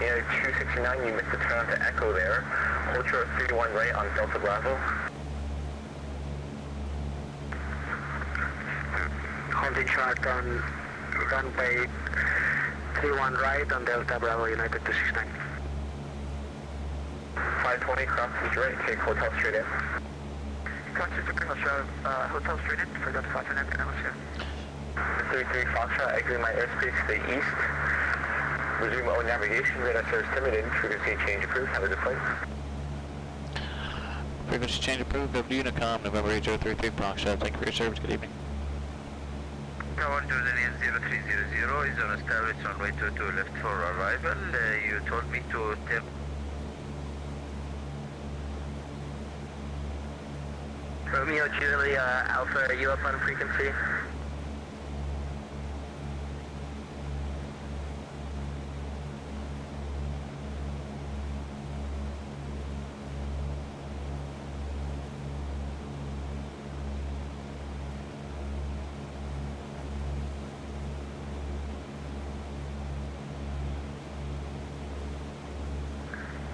It's 269, you missed the turn to Echo there. Hold short 31 right on Delta Bravo. Holding short on runway 31 right on Delta Bravo, United 269. 520, cross is right, take hotel straight in. Cross is hotel straight in, forgot to fasten that, and 33 Foxtrot, exiting my airspace to the east. Resume O navigation, radar service limited, frequency change approved, have a good flight. Frequency change approved, go to Unicom, November 8033 Foxtrot. Thank you for your service, good evening. Tower Jordanian 0300 is on established runway 22 left for arrival. You told me to tell... Romeo Julia Alpha, are you up on frequency?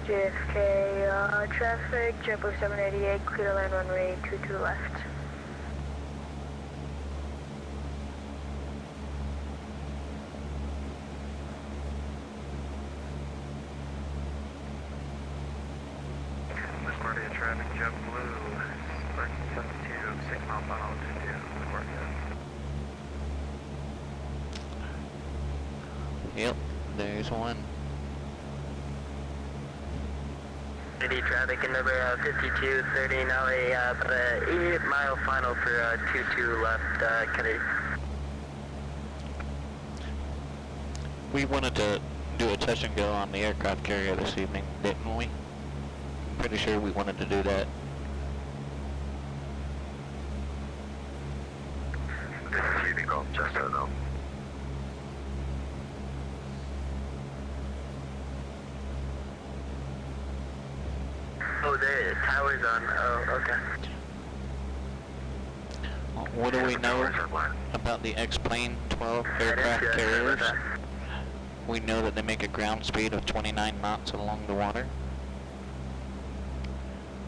JFK, traffic, JetBlue 788, clear to land runway 22 left. LaGuardia traffic, JetBlue, 1372, 6 mile final altitude, LaGuardia. Yep, there's one. City traffic in number 5230, now about a 8 mile final for 22 left, Kennedy. We wanted to do a touch and go on the aircraft carrier this evening, didn't we? Pretty sure we wanted to do that. This is Unicom, just so know. Oh, the tower's on. Oh, okay. What do we know about the X-Plane 12 aircraft carriers? We know that they make a ground speed of 29 knots along the water.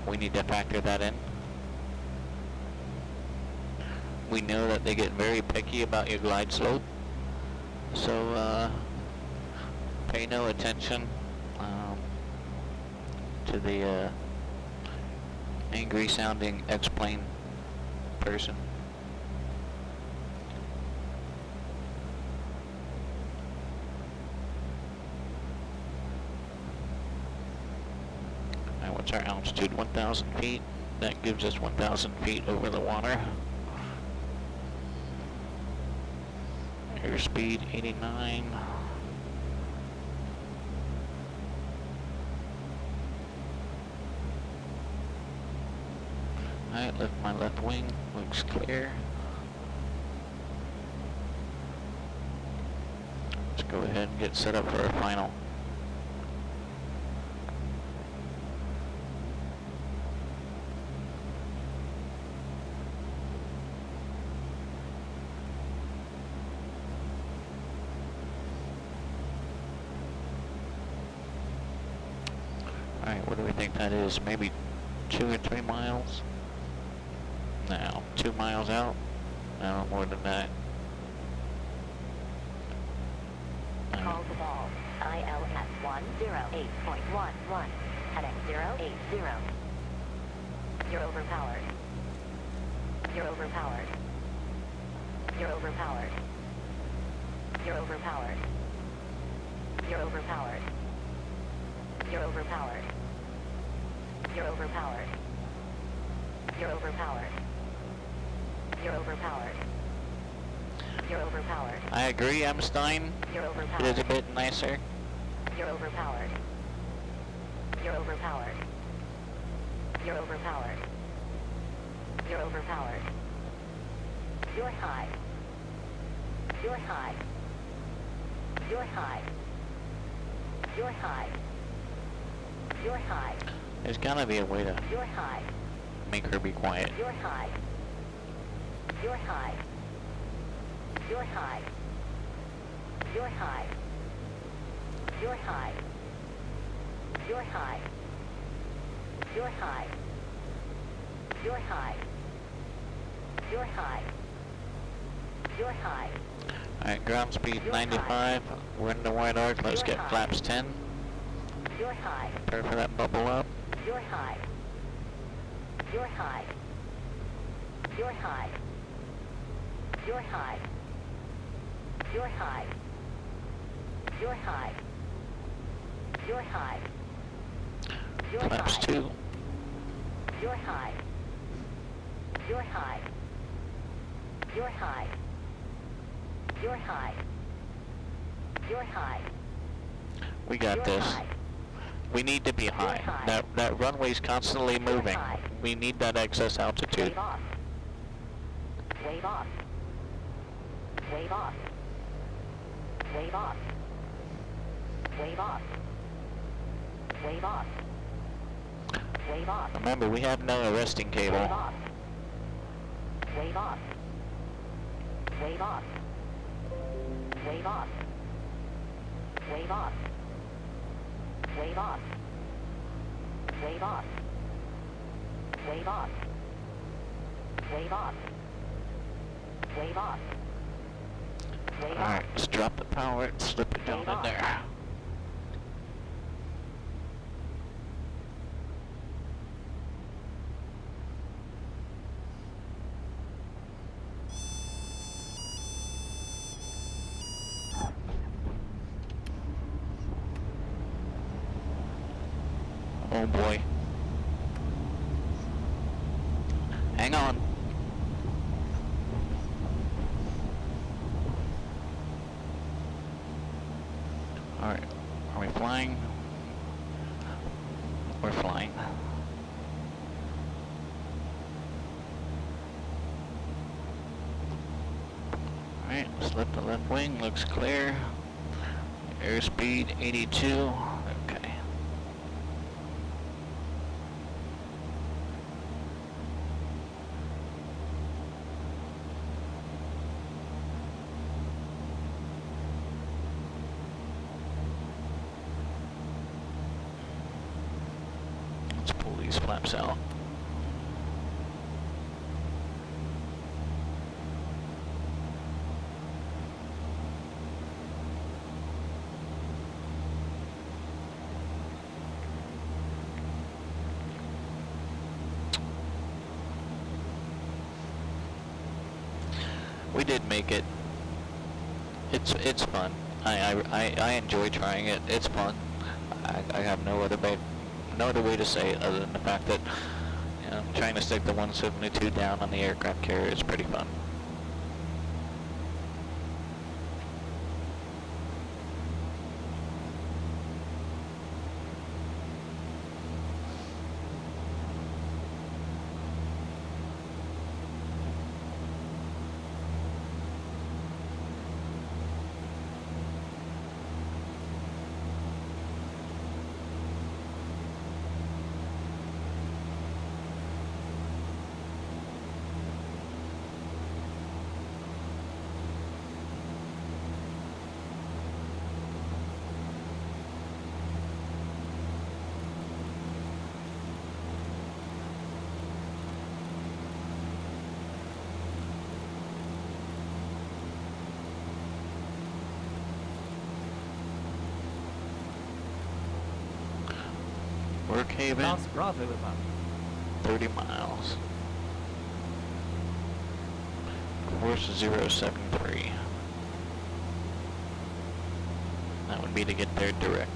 We need to factor that in. We know that they get very picky about your glide slope. So, pay no attention to the angry sounding X-Plane person. Alright, what's our altitude? 1,000 feet. That gives us 1,000 feet over the water. Airspeed 89. Alright, lift my left wing, looks clear. Let's go ahead and get set up for our final. Alright, what do we think that is? Maybe 2 or 3 miles? No, 2 miles out? No, more than that. Call the ball. ILS 108.11. Heading 080. You're overpowered. You're overpowered. You're overpowered. You're overpowered. You're overpowered. You're overpowered. You're overpowered. You're overpowered. You're overpowered. You're overpowered. I agree, Einstein. You're It overpowered. is a bit nicer. You're overpowered. You're overpowered. You're overpowered. You're overpowered. You're high. You're high. You're high. You're high. You're high. There's gotta be a way to You're high. make her be quiet. You're high. You're high. You're high. You're high. You're high. You're high. You're high. You're high. You're high. You're high. Alright, ground speed You're 95. We're in the wide arc. Let's You're get high. flaps 10. You're high. Prepare for that bubble up. You're high. You're high. You're high. You're high. You're high. You're high. You're high. You're Flaps high. 2. You're high. You're high. You're high. You're high. You're high. We got You're this. high. We need to be high. high. That runway's constantly moving. high. We need that excess altitude. Wave off. Wave off. Wave off. Wave off. Wave off. Wave off. Wave off. Remember, we have no arresting Wave cable. off. Wave off. Wave off. Wave off. Wave off. Wave off. Wave off. Wave off. Wave off. Wave off. Wave off. Alright, let's drop the power and slip it down Wave in off. there. Oh boy. Hang on. Alright, are we flying? We're flying. Alright, let's lift the left wing, looks clear. Airspeed 82, okay. Let's pull these flaps out. We did make it. It's fun. I enjoy trying it. It's fun. I have no other way to say it other than the fact that, you know, trying to stick the 172 down on the aircraft carrier is pretty fun. Brookhaven, Last Bravo above. 30 miles. Course 073. That would be to get there direct.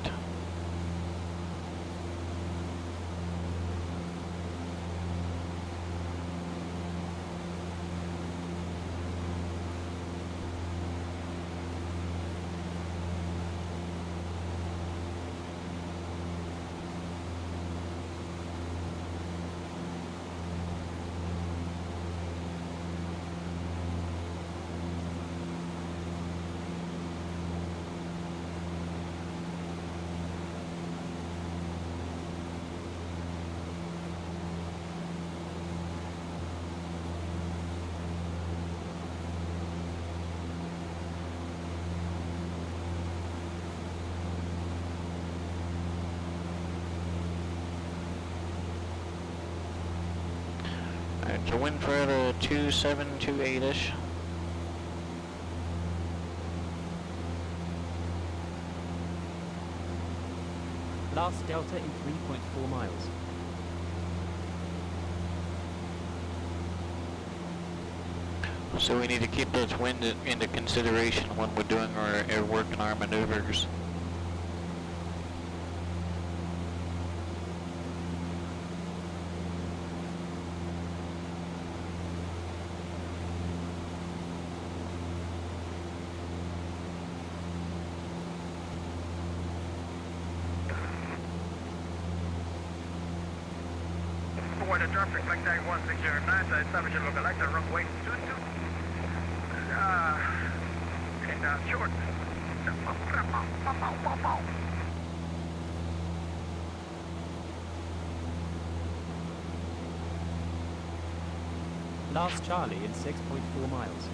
Alright, so wind for the 2728-ish. Last delta in 3.4 miles. So we need to keep those wind into consideration when we're doing our air work and our maneuvers. Weather traffic like 91609, so establish a local like the runway 22. And short. Last Charlie in 6.4 miles.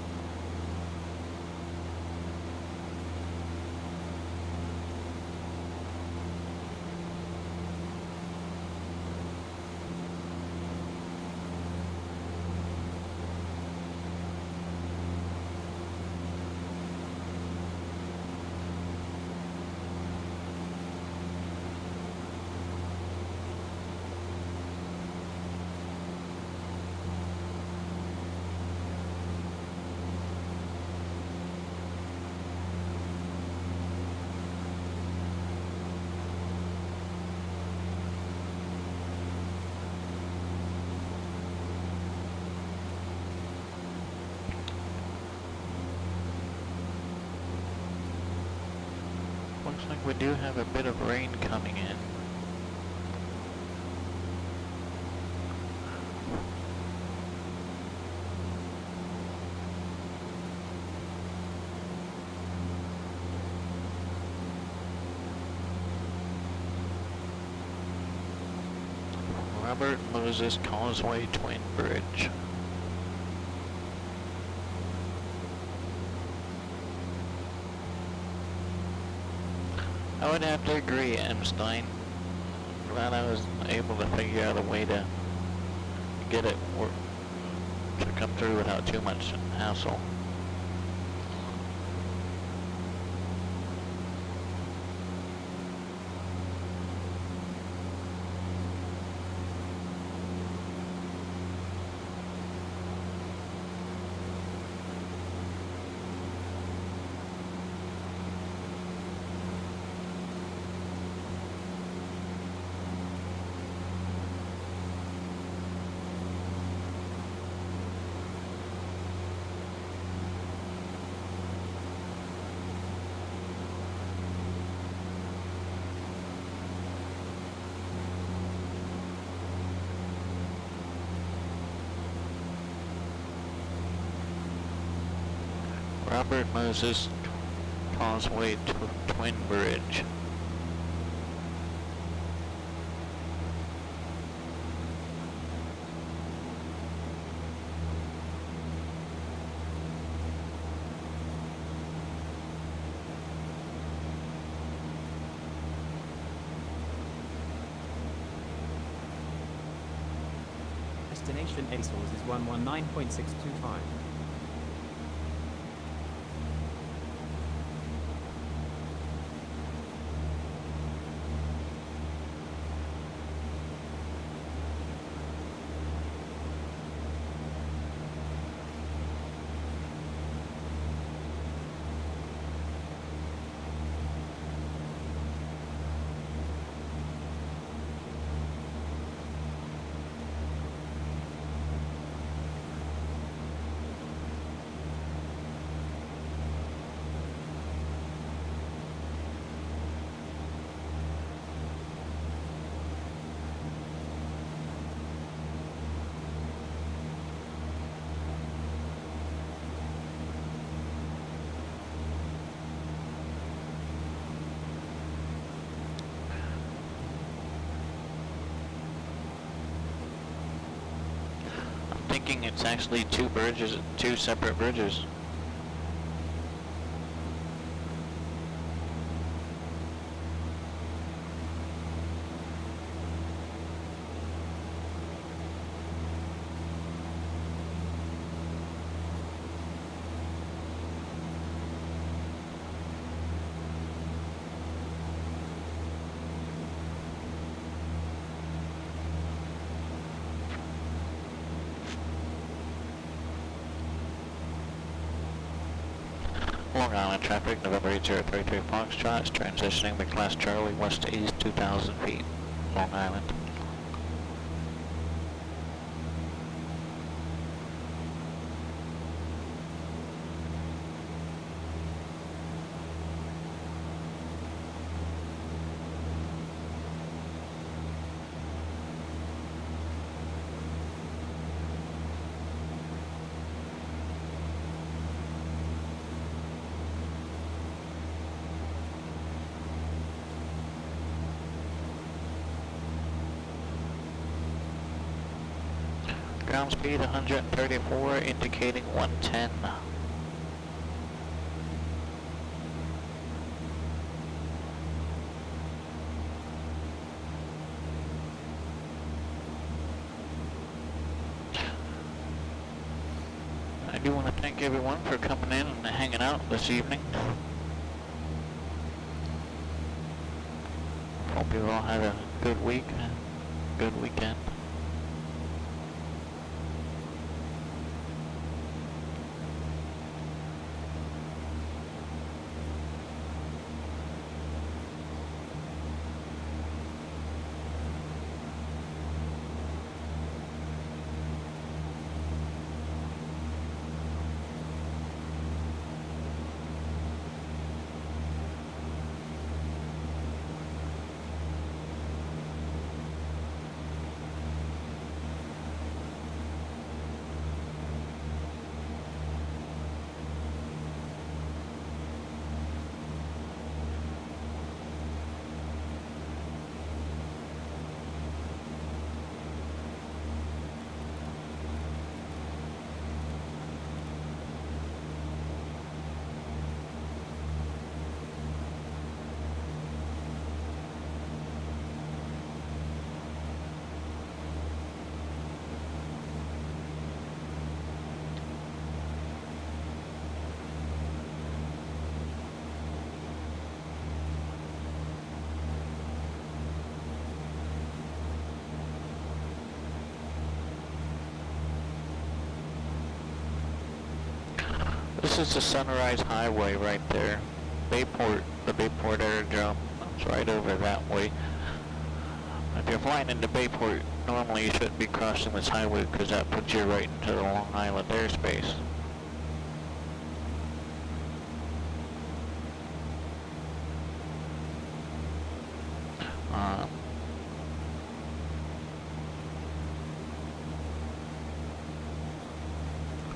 Looks like we do have a bit of rain coming in. Robert Moses Causeway Twin Bridge. I would have to agree, Emstein. Glad I was able to figure out a way to get it to come through without too much hassle. Robert Moses Causeway Twin Bridge. Destination ASOS is 119.625. thinking it's actually two bridges, two separate bridges. Long Island traffic, November 8033 Foxtrot, is transitioning the Class Charlie west to east 2,000 feet, Long Island. Ground speed 134, indicating 110. I do want to thank everyone for coming in and hanging out this evening. Hope you all had a good week, good weekend. This is the Sunrise Highway right there. Bayport, the Bayport Aerodrome. It's right over that way. If you're flying into Bayport, normally you shouldn't be crossing this highway because that puts you right into the Long Island airspace.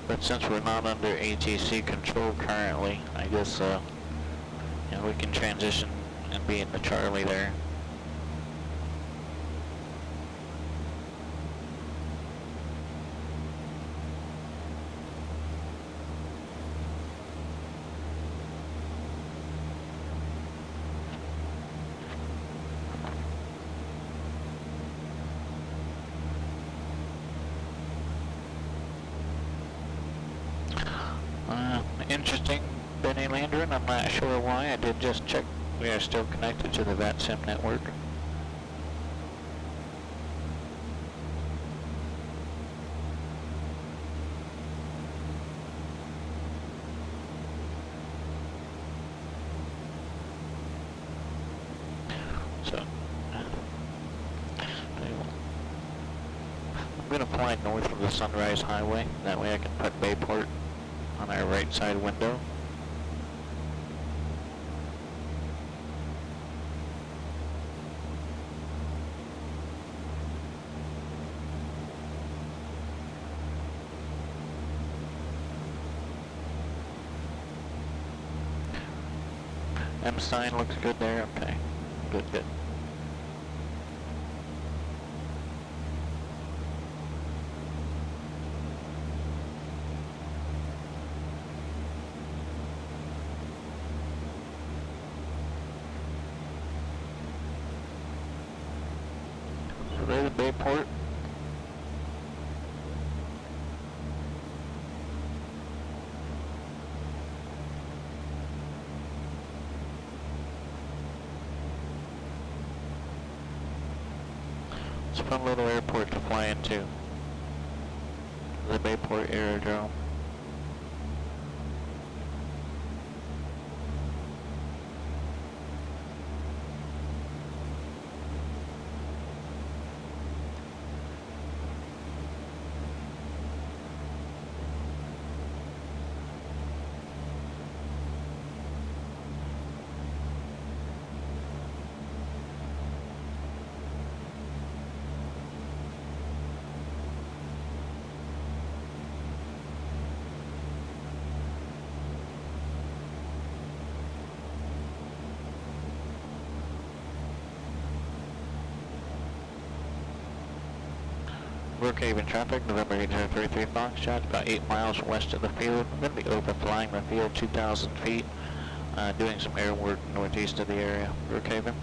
But since we're not under ATC control currently, I guess you know, we can transition and be in the Charlie there. Interesting, Benny Landrin. I'm not sure why. I did just check. We are still connected to the VATSIM network. So, I'm going to fly north of the Sunrise Highway. That way I can put Bayport on our right side window. M sign looks good there. Okay, good, good. Bayport. It's a fun little airport to fly into. The Bayport Aerodrome. Brookhaven traffic, November 833 Foxtrot, about 8 miles west of the field. I'm going to be overflying the field 2,000 feet, doing some air work northeast of the area. Brookhaven.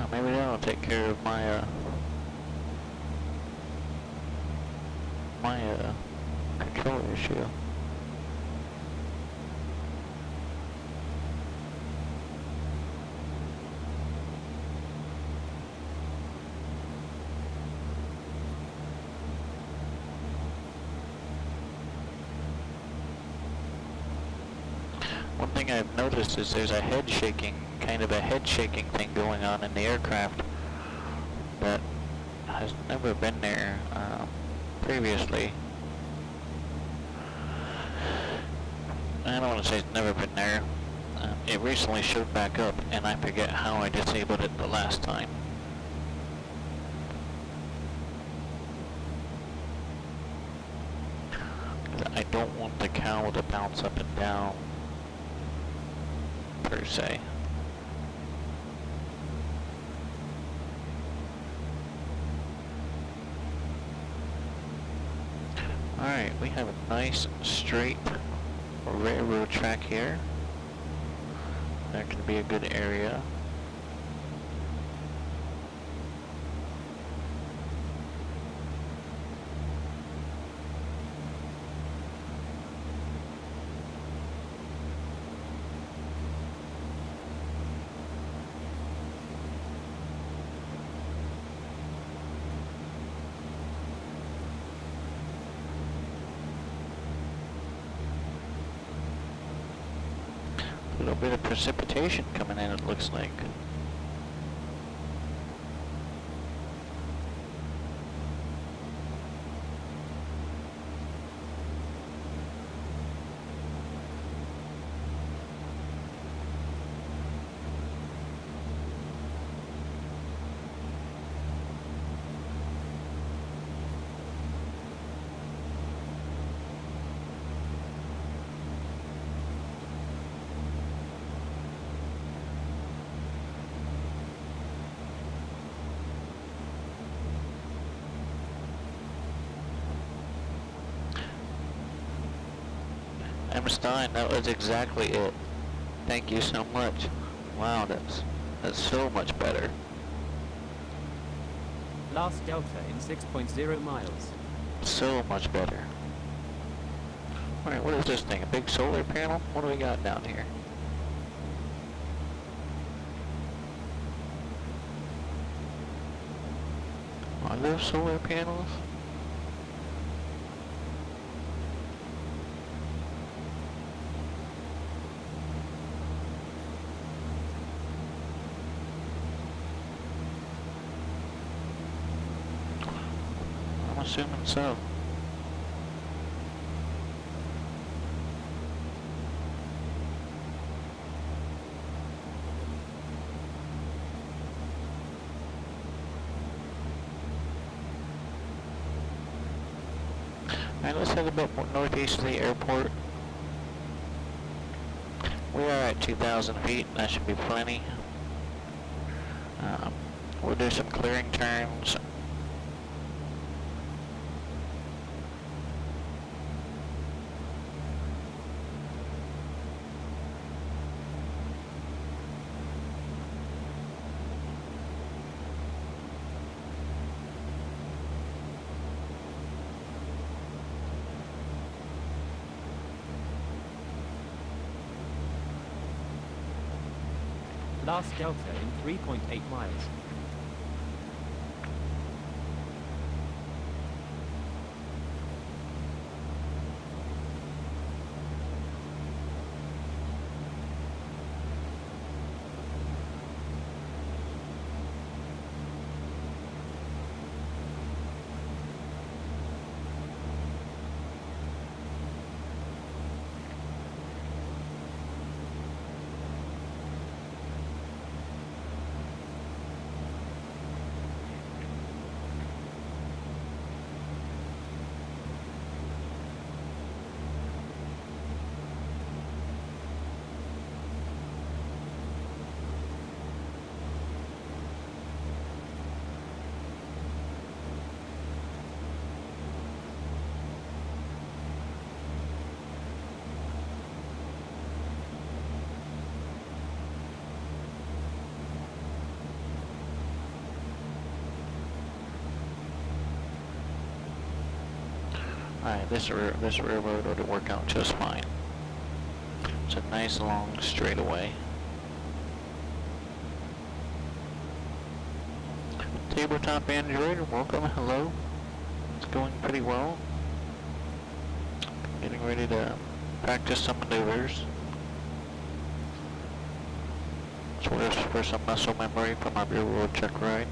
Maybe that'll take care of my, control issue. One thing I've noticed is there's a head shaking, kind of a head shaking thing going on in the aircraft that has never been there previously. I don't want to say it's never been there. It recently showed back up, and I forget how I disabled it the last time. I don't want the cowl to bounce up and down, per se. Alright, we have a nice straight railroad track here. That could be a good area. A little bit of precipitation coming in, it looks like. Stein, that was exactly it. Thank you so much. Wow, that's so much better. Last Delta in 6.0 miles. So much better. Alright, what is this thing? A big solar panel? What do we got down here? Are those solar panels? I'm assuming so. Alright, let's head a bit more northeast of the airport. We are at 2,000 feet, that should be plenty. We'll do some clearing turns. Last Delta in 3.8 miles. Alright, this railroad ought to work out just fine. It's a nice long straightaway. Tabletop Android, welcome, hello. It's going pretty well. Getting ready to practice some maneuvers. For some muscle memory from our real-world check ride.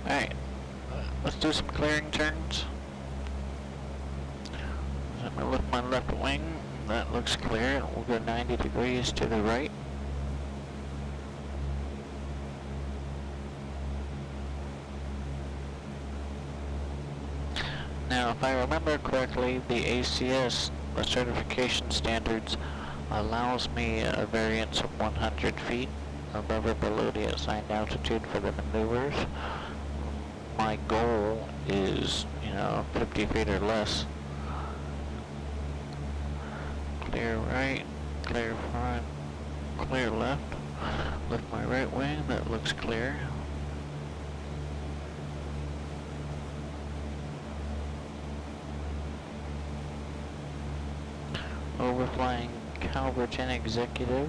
Alright, let's do some clearing turns. I'm going to lift my left wing. That looks clear. We'll go 90 degrees to the right. Now, if I remember correctly, the ACS, the certification standards, allows me a variance of 100 feet above or below the assigned altitude for the maneuvers. My goal is, 50 feet or less. Clear right, clear front, clear left. Lift my right wing, that looks clear. Overflying Calverton Executive.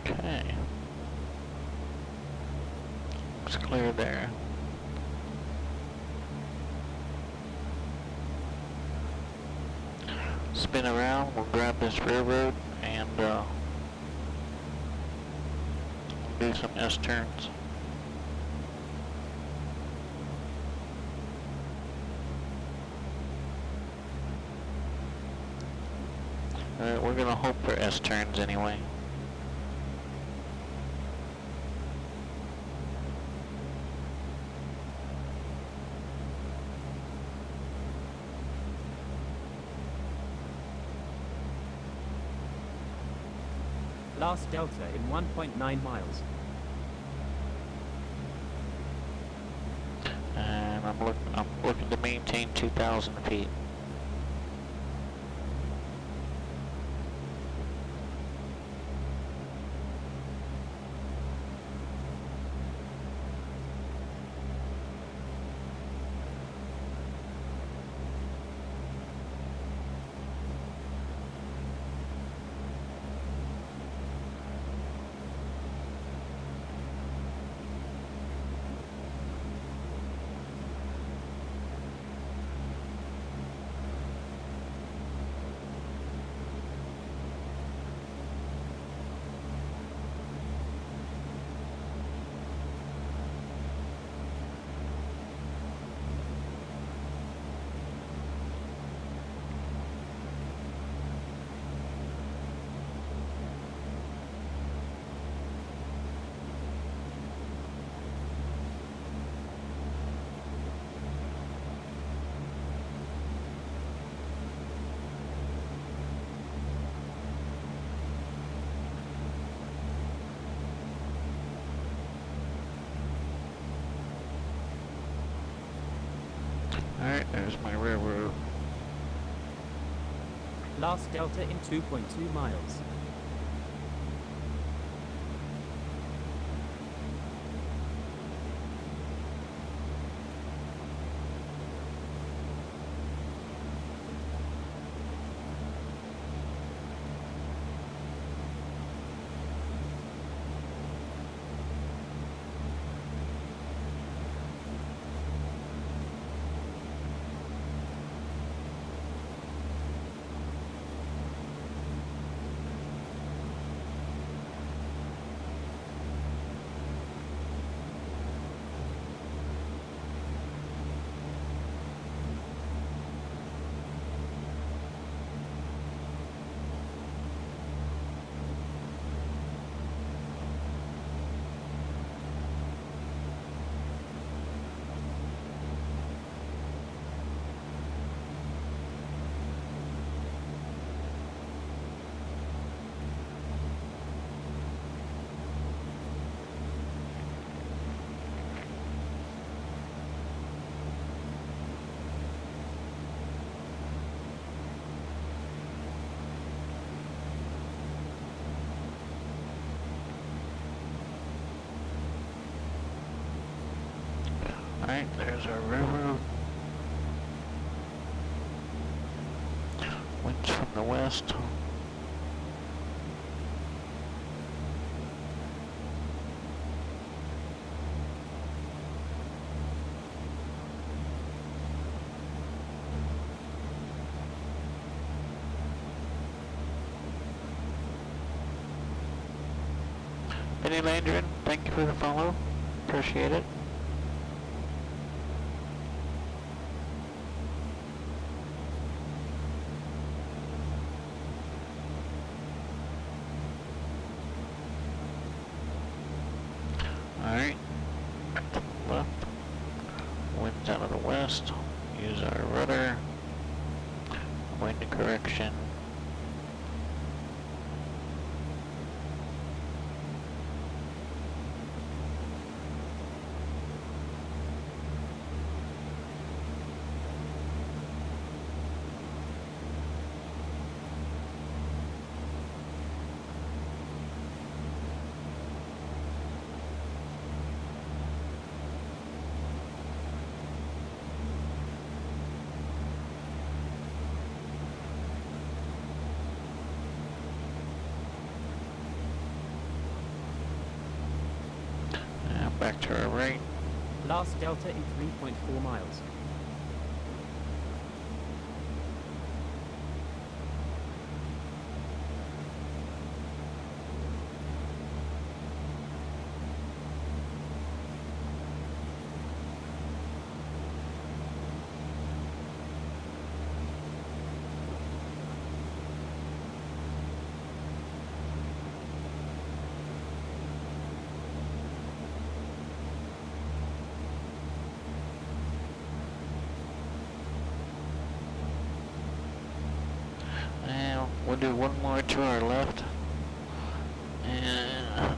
Okay. Looks clear there. Spin around, we'll grab this railroad and do some S-turns. Alright, we're gonna hope for S-turns anyway. Last Delta in 1.9 miles. And I'm looking to maintain 2,000 feet. Alright, there's my railroad. Last Delta in 2.2 miles. Alright, there's our railroad. Winds from the west. Benny Landrin, thank you for the follow. Appreciate it. Alright, left, winds out of the west, use our rudder, wind correction. Back to our right. Last Delta in 3.4 miles. And we'll do one more to our left. and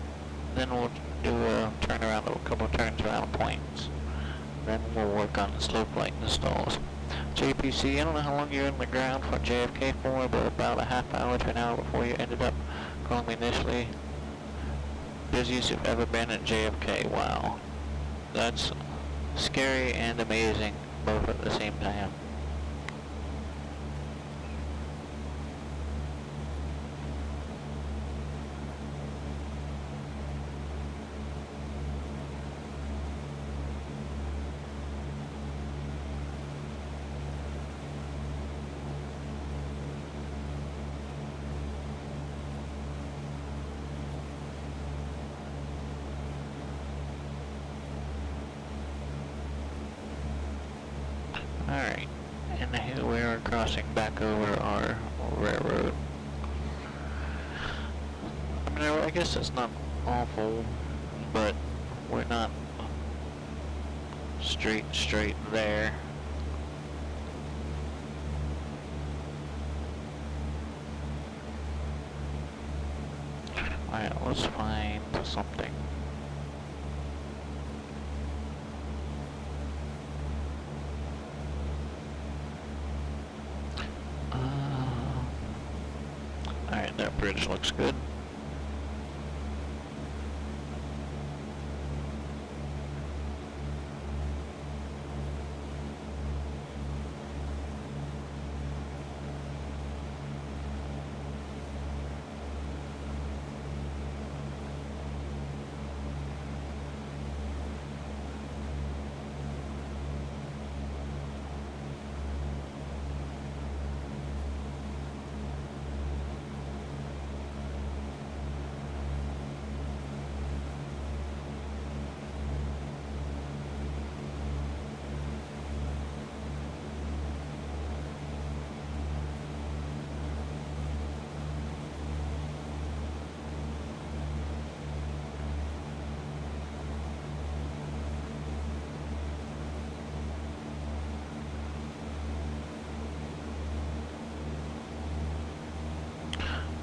then we'll do a turnaround of a couple of turns around points. Then we'll work on the slope light installs. JPC, I don't know how long you're in the ground for JFK for, but about a half hour to an hour before you ended up calling me initially. Busiest you've ever been at JFK. Wow. That's scary and amazing both at the same time. Alright, and here we are crossing back over our railroad. I mean, I guess it's not awful, but we're not straight there. Alright, let's find something. Alright, that bridge looks good.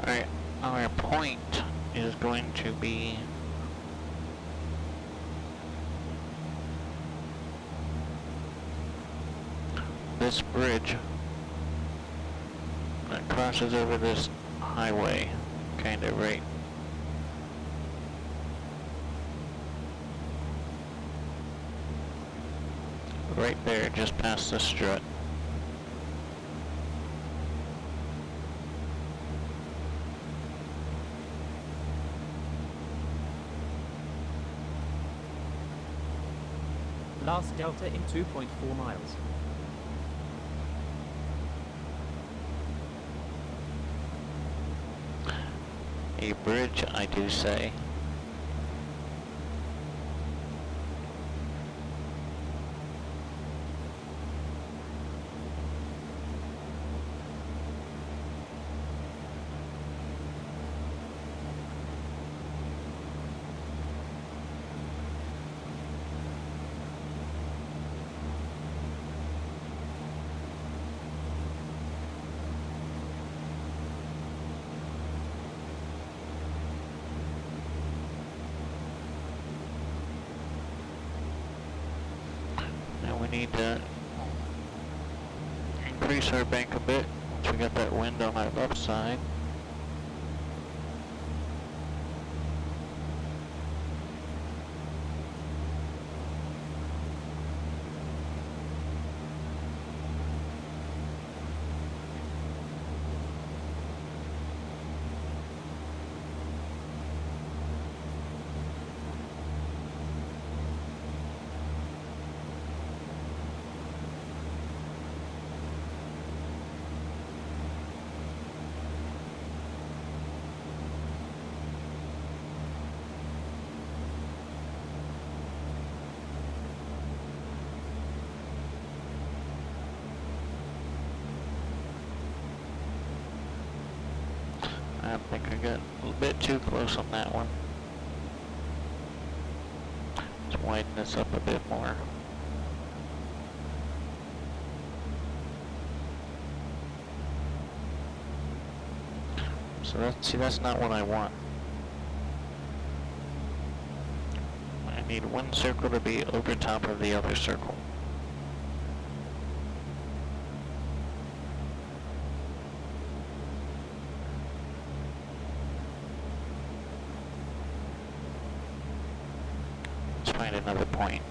Alright, our point is going to be this bridge that crosses over this highway, kind of right there, just past the strut. Last Delta in 2.4 miles. A bridge, I do say. Need to increase our bank a bit once we got that wind on our left side. I think I got a little bit too close on that one. Let's widen this up a bit more. So that's not what I want. Need one circle to be over top of the other circle. Let's find another point.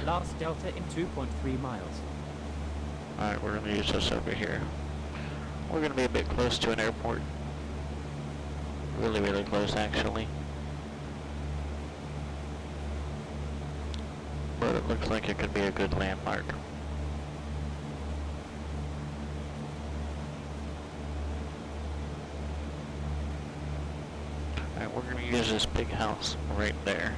Last delta in 2.3 miles. Alright, we're gonna use this over here. We're gonna be a bit close to an airport. Really, really close actually. But it looks like it could be a good landmark. Alright, we're gonna use this big house right there.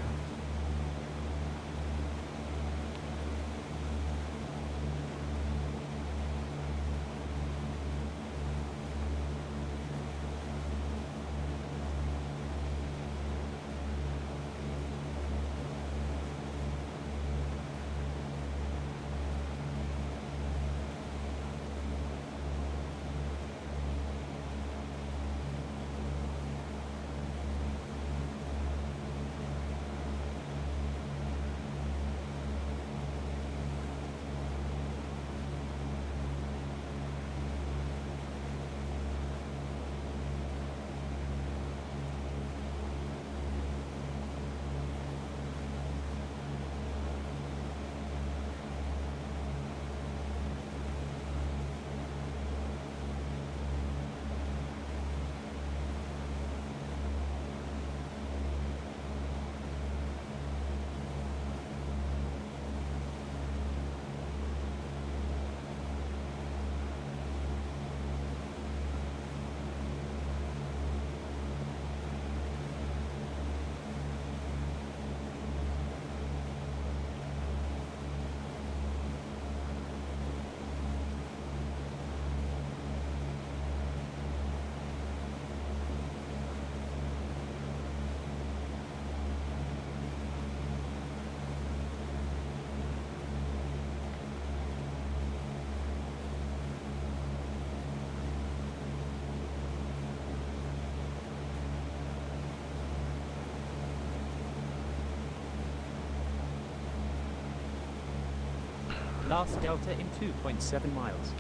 Last delta in 2.7 miles.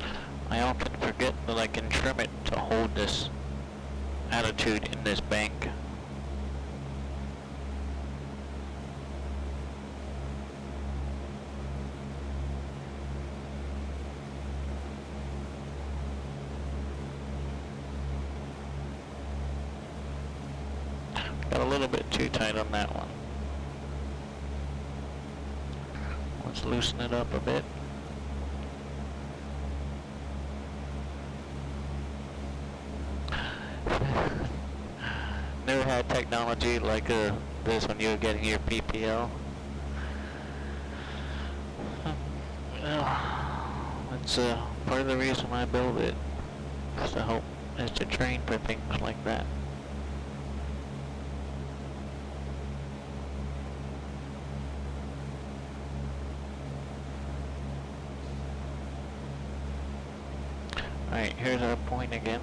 I often forget that I can trim it to hold this attitude in this bank. Got a little bit too tight on that one. Let's loosen it up a bit. Never had technology like this when you were getting your PPL. That's part of the reason I build it. Is to train for things like that. Alright, here's our point again.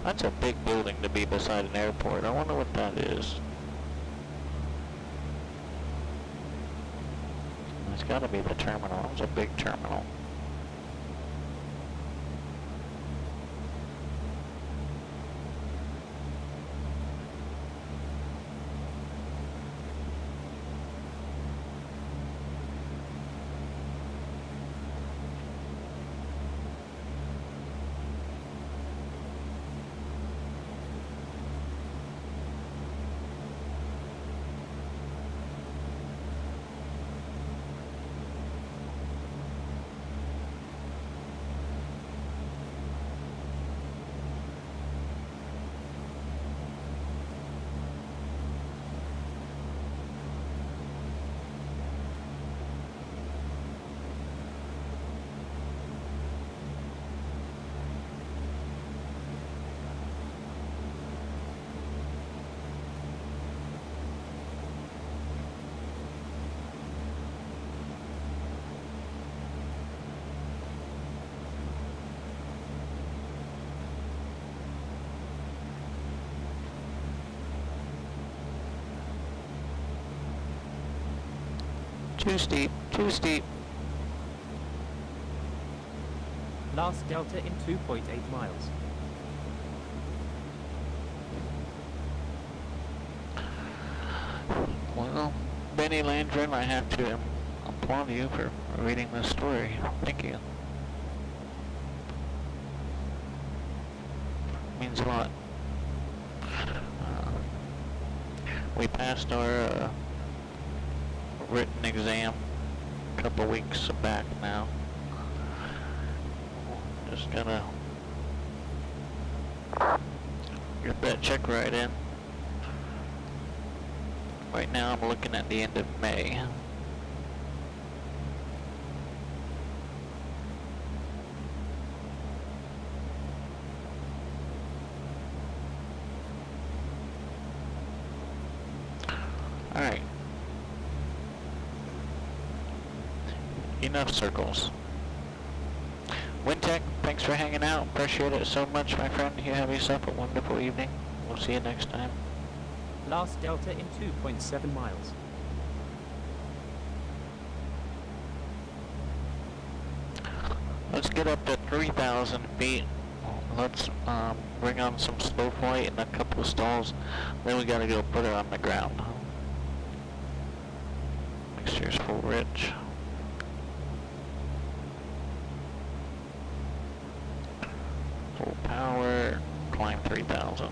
That's a big building to be beside an airport. I wonder what that is. It's gotta be the terminal. It's a big terminal. Too steep, too steep. Last Delta in 2.8 miles. Well, Benny Landrum, I have to applaud you for reading this story. Thank you. Means a lot. We passed our written exam a couple weeks back now. Just gonna get that check right in. Right now I'm looking at the end of May. Alright. Enough circles. Wintech, thanks for hanging out. Appreciate it so much, my friend. You have yourself a wonderful evening. We'll see you next time. Last Delta in 2.7 miles. Let's get up to 3,000 feet. Let's bring on some slow flight and a couple of stalls. Then we gotta go put her on the ground. Make sure it's full rich. Full power, climb 3,000.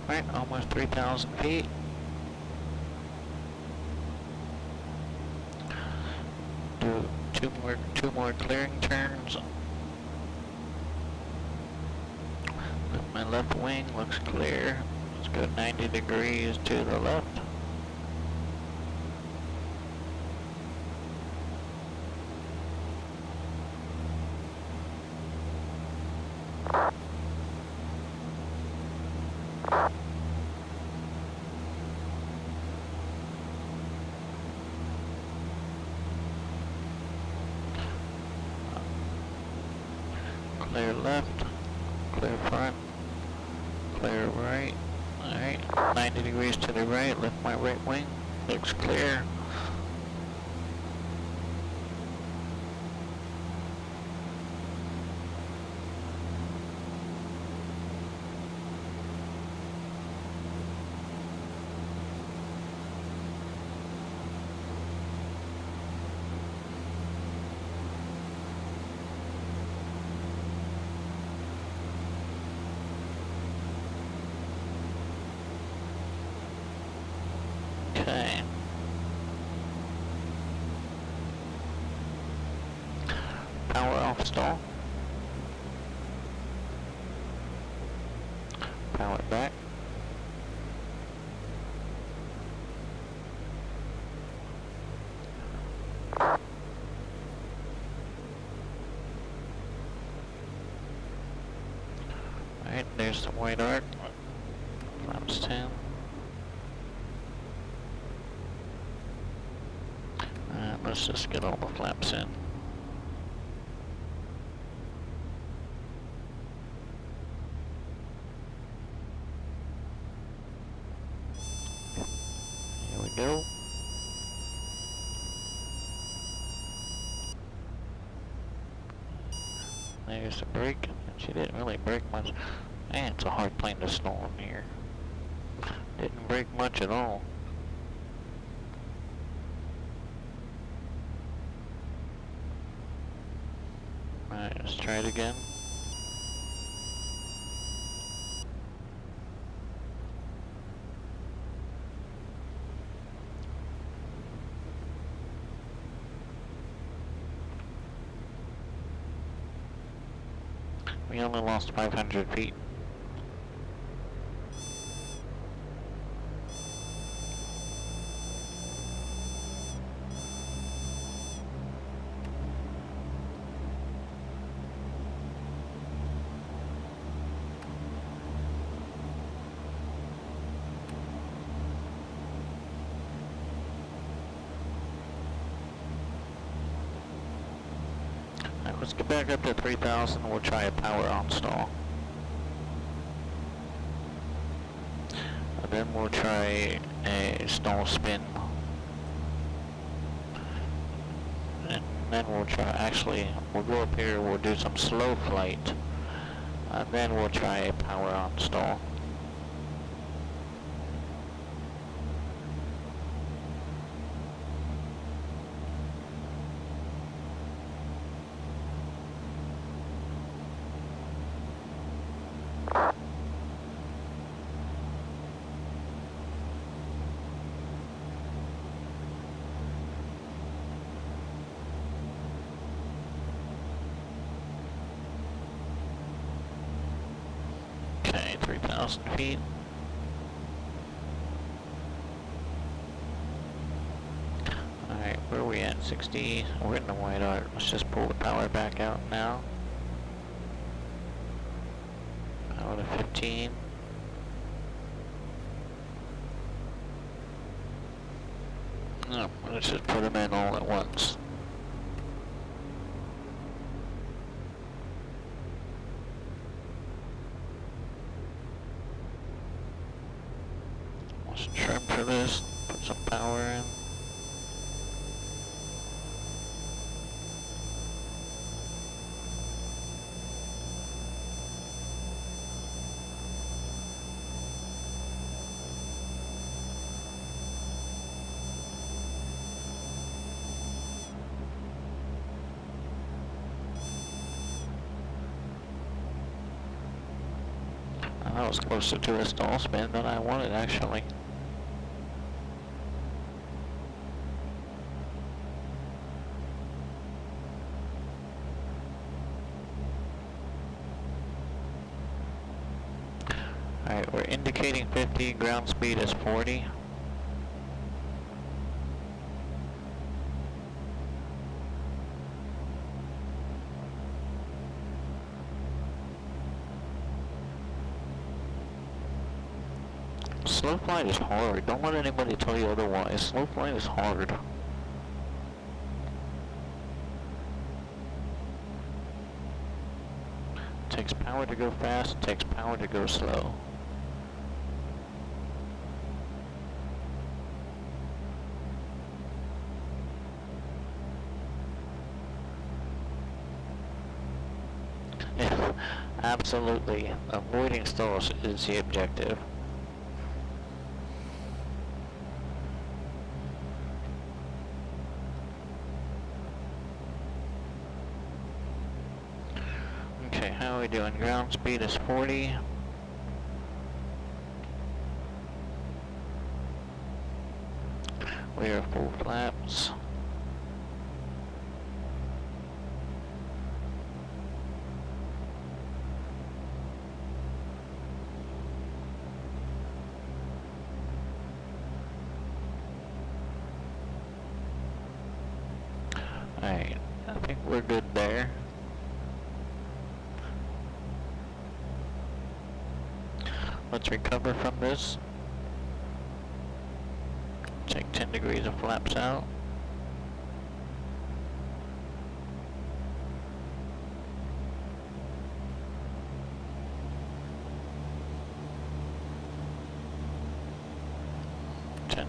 Right, almost 3,000 feet. Do two more clearing turns. My left wing looks clear. Let's go 90 degrees to the left. Clear left, clear front, clear right. Alright, 90 degrees to the right, lift my right wing, looks clear. Okay. Power off stall. Power back. Alright, there's the white arc. Flaps 10. Let's just get all the flaps in. Here we go. There's the brake. She didn't really brake much. Man, it's a hard plane to stall in here. Didn't brake much at all. Alright, let's try it again. We only lost 500 feet. Alright, let's get back up to 3,000. We'll try a power on stall. And then we'll try a stall spin. And then we'll try, actually, we'll go up here, we'll do some slow flight. And then we'll try a power on stall. Okay, 3,000 feet. Alright, where are we at? 60? We're in the white arc. Let's just pull the power back out now. Power to 15. No, let's just put them in all at once. Let's trim for this, put some power in. That was closer to a stall spin than I wanted, actually. Alright, we're indicating 50, ground speed is 40. Slow flight is hard. Don't let anybody tell you otherwise. Slow flight is hard. Takes power to go fast, takes power to go slow. Yeah, absolutely. Avoiding stalls is the objective. Okay, how are we doing? Ground speed is 40. We are full flaps. Alright, I think we're good there. Let's recover from this. Take 10 degrees of flaps out.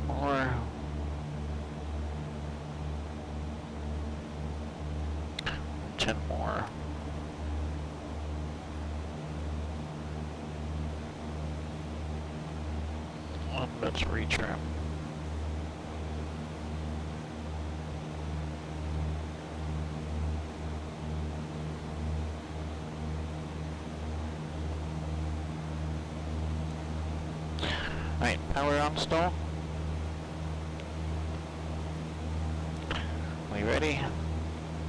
More. 10 more. let's retrim. Alright, power on stall. We ready?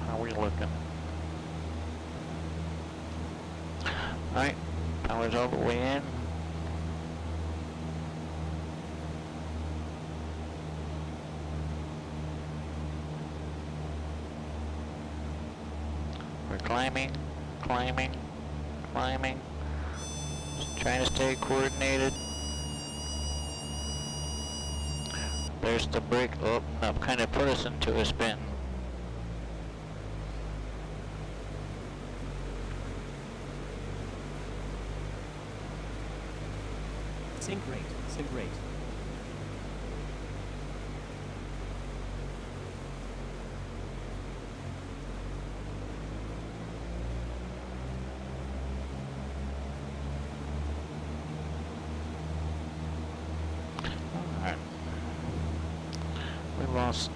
How are we looking? Alright, power's all the way in. We're climbing, climbing, climbing. Just trying to stay coordinated. There's the brake. Oh, no, kind of put us into a spin. Sync rate, sync rate. Alright. We lost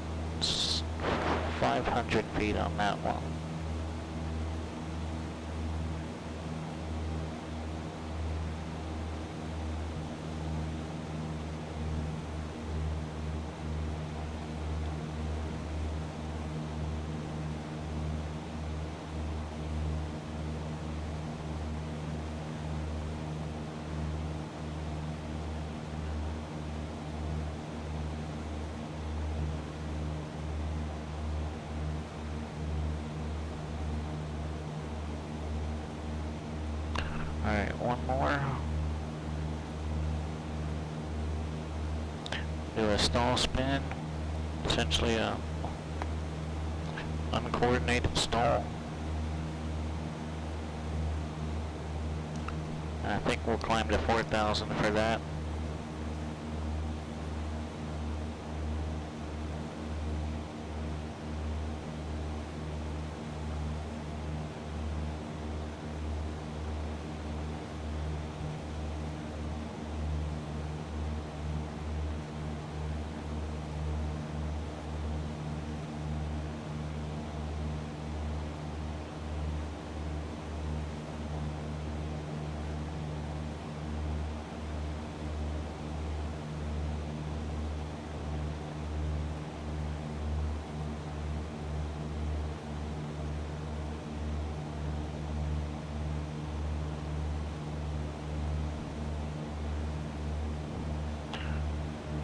500 feet on that one. Alright, one more. Do a stall spin. Essentially a uncoordinated stall. And I think we'll climb to 4,000 for that.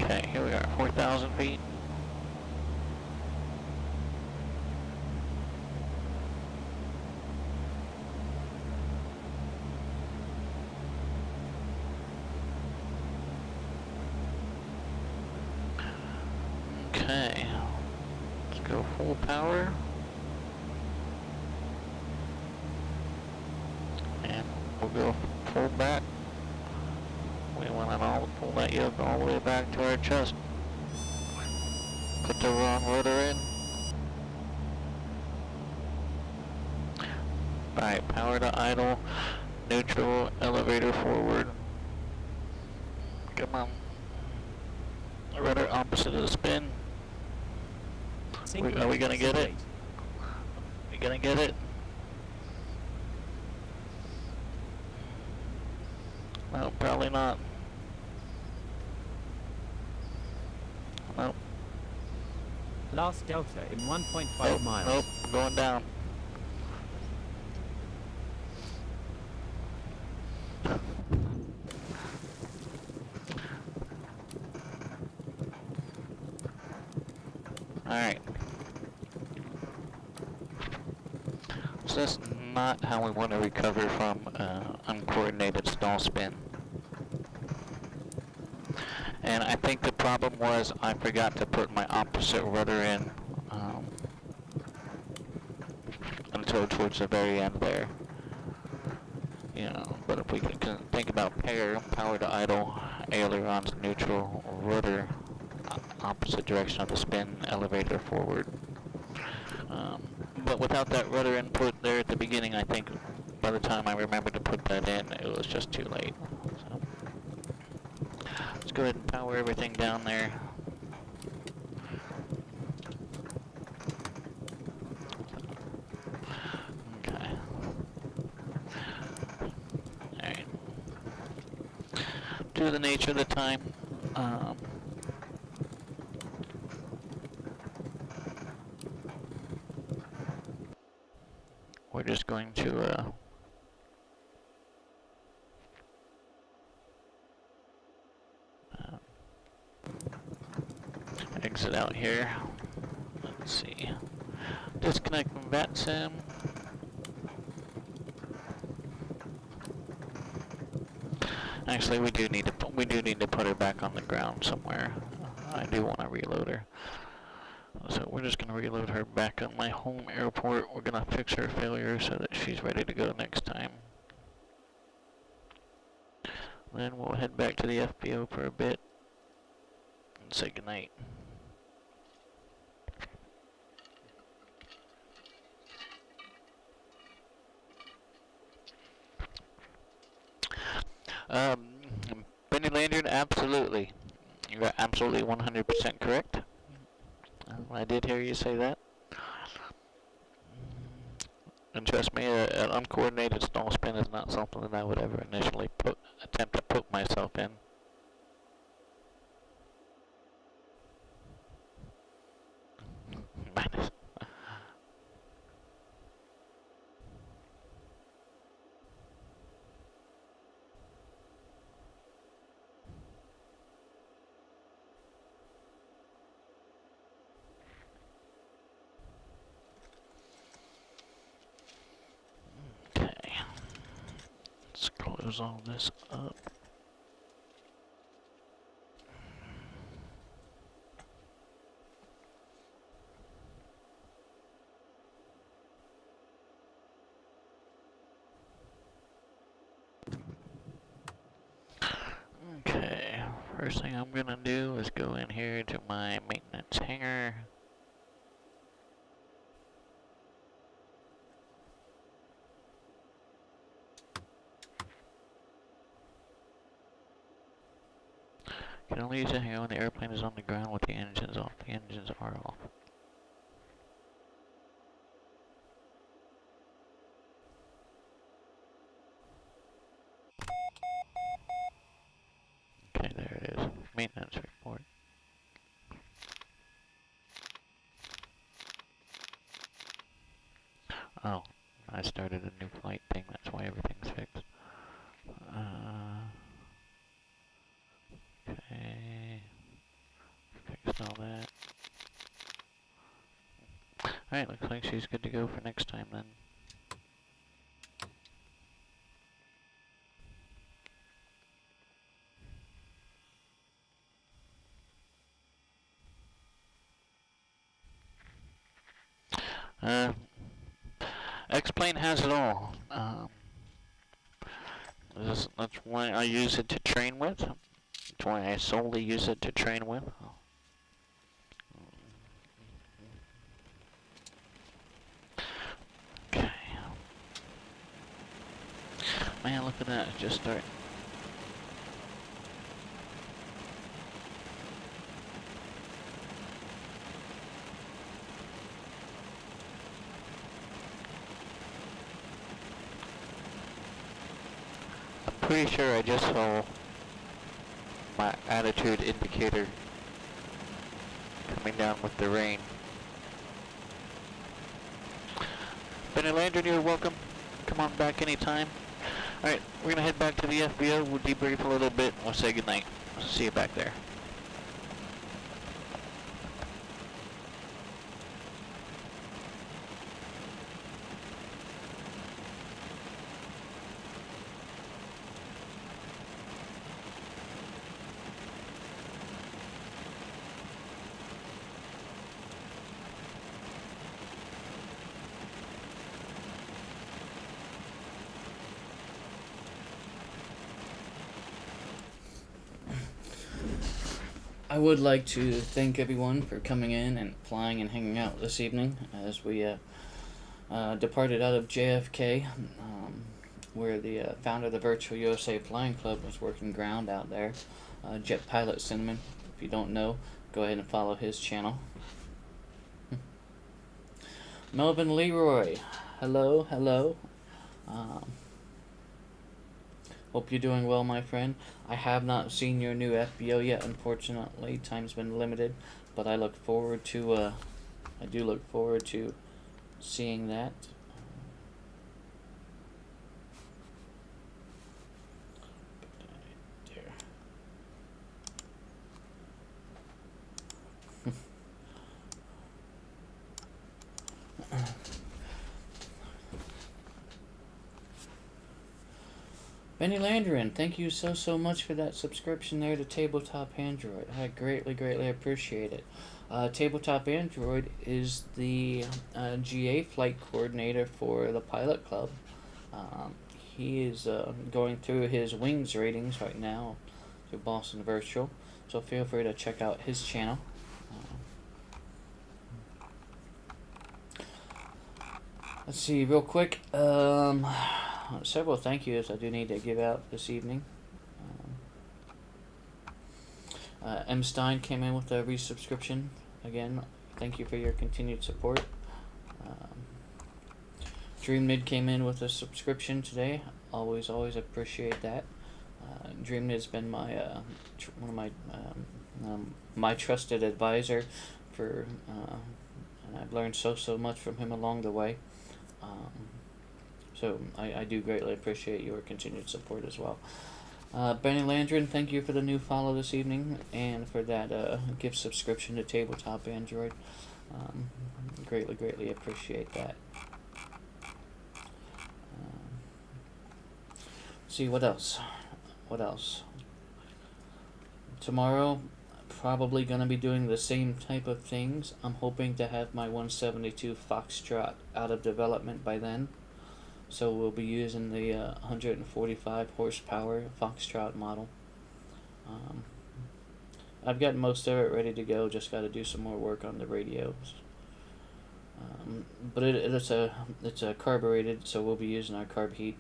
Okay, here we are, 4,000 feet. Okay, let's go full power. And we'll go full back. We want to pull that yoke all the way back to our chest. Put the wrong rudder in. Alright, power to idle, neutral, elevator forward. Come on. Rudder opposite of the spin. Are we gonna get it? We gonna get it? No, probably not. Nope. Last delta in 1.5 miles. Nope, going down. Alright. So that's not how we want to recover from uncoordinated stall spin. And I think the problem was I forgot to put my opposite rudder in until towards the very end there. You know, but if we can think about power to idle, ailerons neutral, rudder opposite direction of the spin, elevator forward. But without that rudder input there at the beginning, I think by the time I remembered to put that in, it was just too late. So, let's go ahead and power everything down there. Okay. Alright. Due to the nature of the time, we're just going to exit out here. Let's see. Disconnect from VATSIM. Actually, we do need to put her back on the ground somewhere. I do want to reload her. So we're just going to reload her back on my home airport. We're going to fix her failure so that she's ready to go next time. Then we'll head back to the FBO for a bit and say goodnight. Benny Lanyard, absolutely. You're absolutely 100% correct. I did hear you say that. And trust me, an uncoordinated stall spin is not something that I would ever initially attempt to put myself in. Minus. Okay. Let's close all this up. Okay, first thing I'm gonna do is go in here to my maintenance hangar. Can only use the hangar when the airplane is on the ground with the engines off. The engines are off. Okay, there it is. Maintenance report. Oh, I started a new flight thing, that's why everything's fixed. Okay. Fixed all that. Alright, looks like she's good to go for next time then. X-Plane has it all. That's why I use it to train with. That's why I solely use it to train with. Okay. Man, look at that, it's just starting. I'm pretty sure I just saw my attitude indicator coming down with the rain. Benny Landry, you're welcome. Come on back anytime. Alright, we're gonna head back to the FBO. We'll debrief a little bit. We'll say goodnight. See you back there. I would like to thank everyone for coming in and flying and hanging out this evening as we departed out of JFK, where the founder of the Virtual USA Flying Club was working ground out there. Jet Pilot Cinnamon. If you don't know, go ahead and follow his channel. Melvin Leroy, hello, hello. Hope you're doing well, my friend. I have not seen your new FBO yet, unfortunately. Time's been limited, but I look forward to, I do look forward to seeing that. Benny Landrin, thank you so much for that subscription there to Tabletop Android. I greatly appreciate it. Tabletop Android is the GA flight coordinator for the Pilot Club. He is going through his wings ratings right now through Boston Virtual, so feel free to check out his channel. Let's see, real quick. Several thank yous I do need to give out this evening. M. Stein came in with a resubscription. Again, thank you for your continued support. DreamNid came in with a subscription today. Always appreciate that. DreamNid's been my one of my my trusted advisor for, and I've learned so much from him along the way. So I do greatly appreciate your continued support as well. Benny Landrin, thank you for the new follow this evening and for that gift subscription to Tabletop Android. Greatly appreciate that. See what else? Tomorrow, probably gonna be doing the same type of things. I'm hoping to have my 172 Foxtrot out of development by then. So we'll be using the 145 horsepower Foxtrot model. I've got most of it ready to go, just got to do some more work on the radios. But it's a carbureted, so we'll be using our carb heat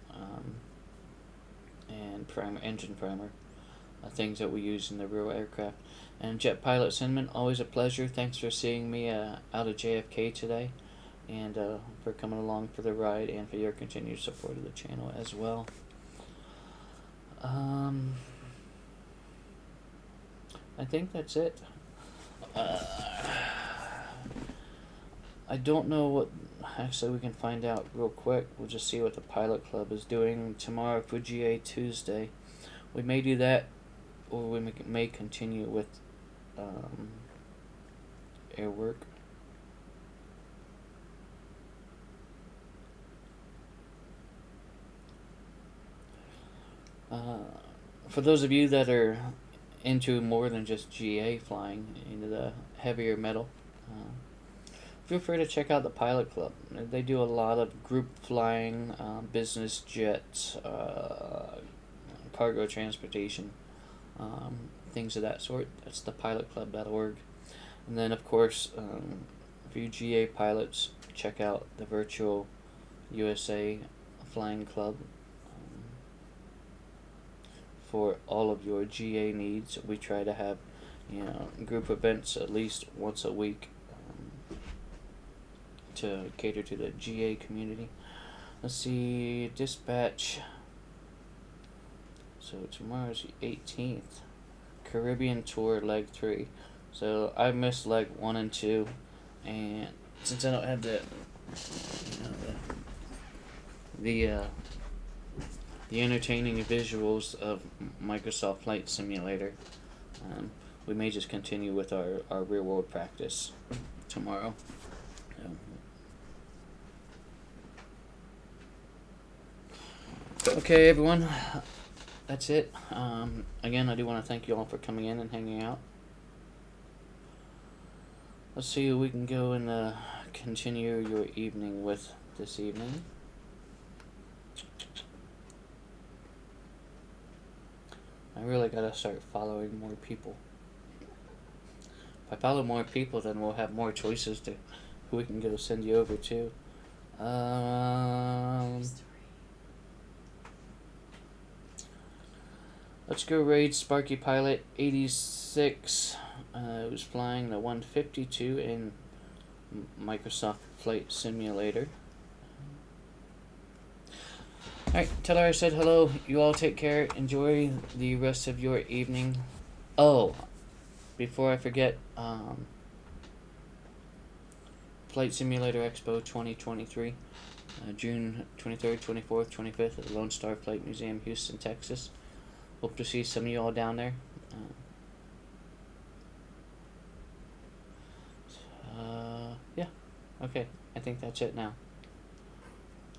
and engine primer, things that we use in the real aircraft. And Jet Pilot Cinnamon, always a pleasure. Thanks for seeing me out of JFK today, and for coming along for the ride, and for your continued support of the channel as well. I think that's it. I don't know what, actually we can find out real quick. We'll just see what the Pilot Club is doing tomorrow for GA Tuesday. We may do that, or we may continue with air work. For those of you that are into more than just GA flying, into the heavier metal, feel free to check out the Pilot Club. They do a lot of group flying, business jets, cargo transportation, things of that sort. That's thepilotclub.org. And then, of course, for you GA pilots, check out the Virtual USA Flying Club. For all of your GA needs, we try to have, group events at least once a week to cater to the GA community. Let's see, dispatch. So tomorrow's the 18th. Caribbean Tour Leg 3. So I missed Leg 1 and 2, and since I don't have the entertaining visuals of Microsoft Flight Simulator, we may just continue with our real world practice tomorrow. Okay, everyone, that's it. Again, I do want to thank you all for coming in and hanging out. Let's see who we can go and continue your evening with this evening. I really gotta start following more people. If I follow more people, then we'll have more choices to who we can go send you over to. Let's go raid Sparky Pilot 86. It was flying the 152 in Microsoft Flight Simulator. Alright, tell her I said hello. You all take care. Enjoy the rest of your evening. Oh, before I forget, Flight Simulator Expo 2023, June 23rd, 24th, 25th at the Lone Star Flight Museum, Houston, Texas. Hope to see some of you all down there. Yeah, okay, I think that's it now.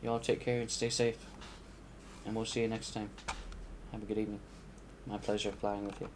You all take care and stay safe. And we'll see you next time. Have a good evening. My pleasure flying with you.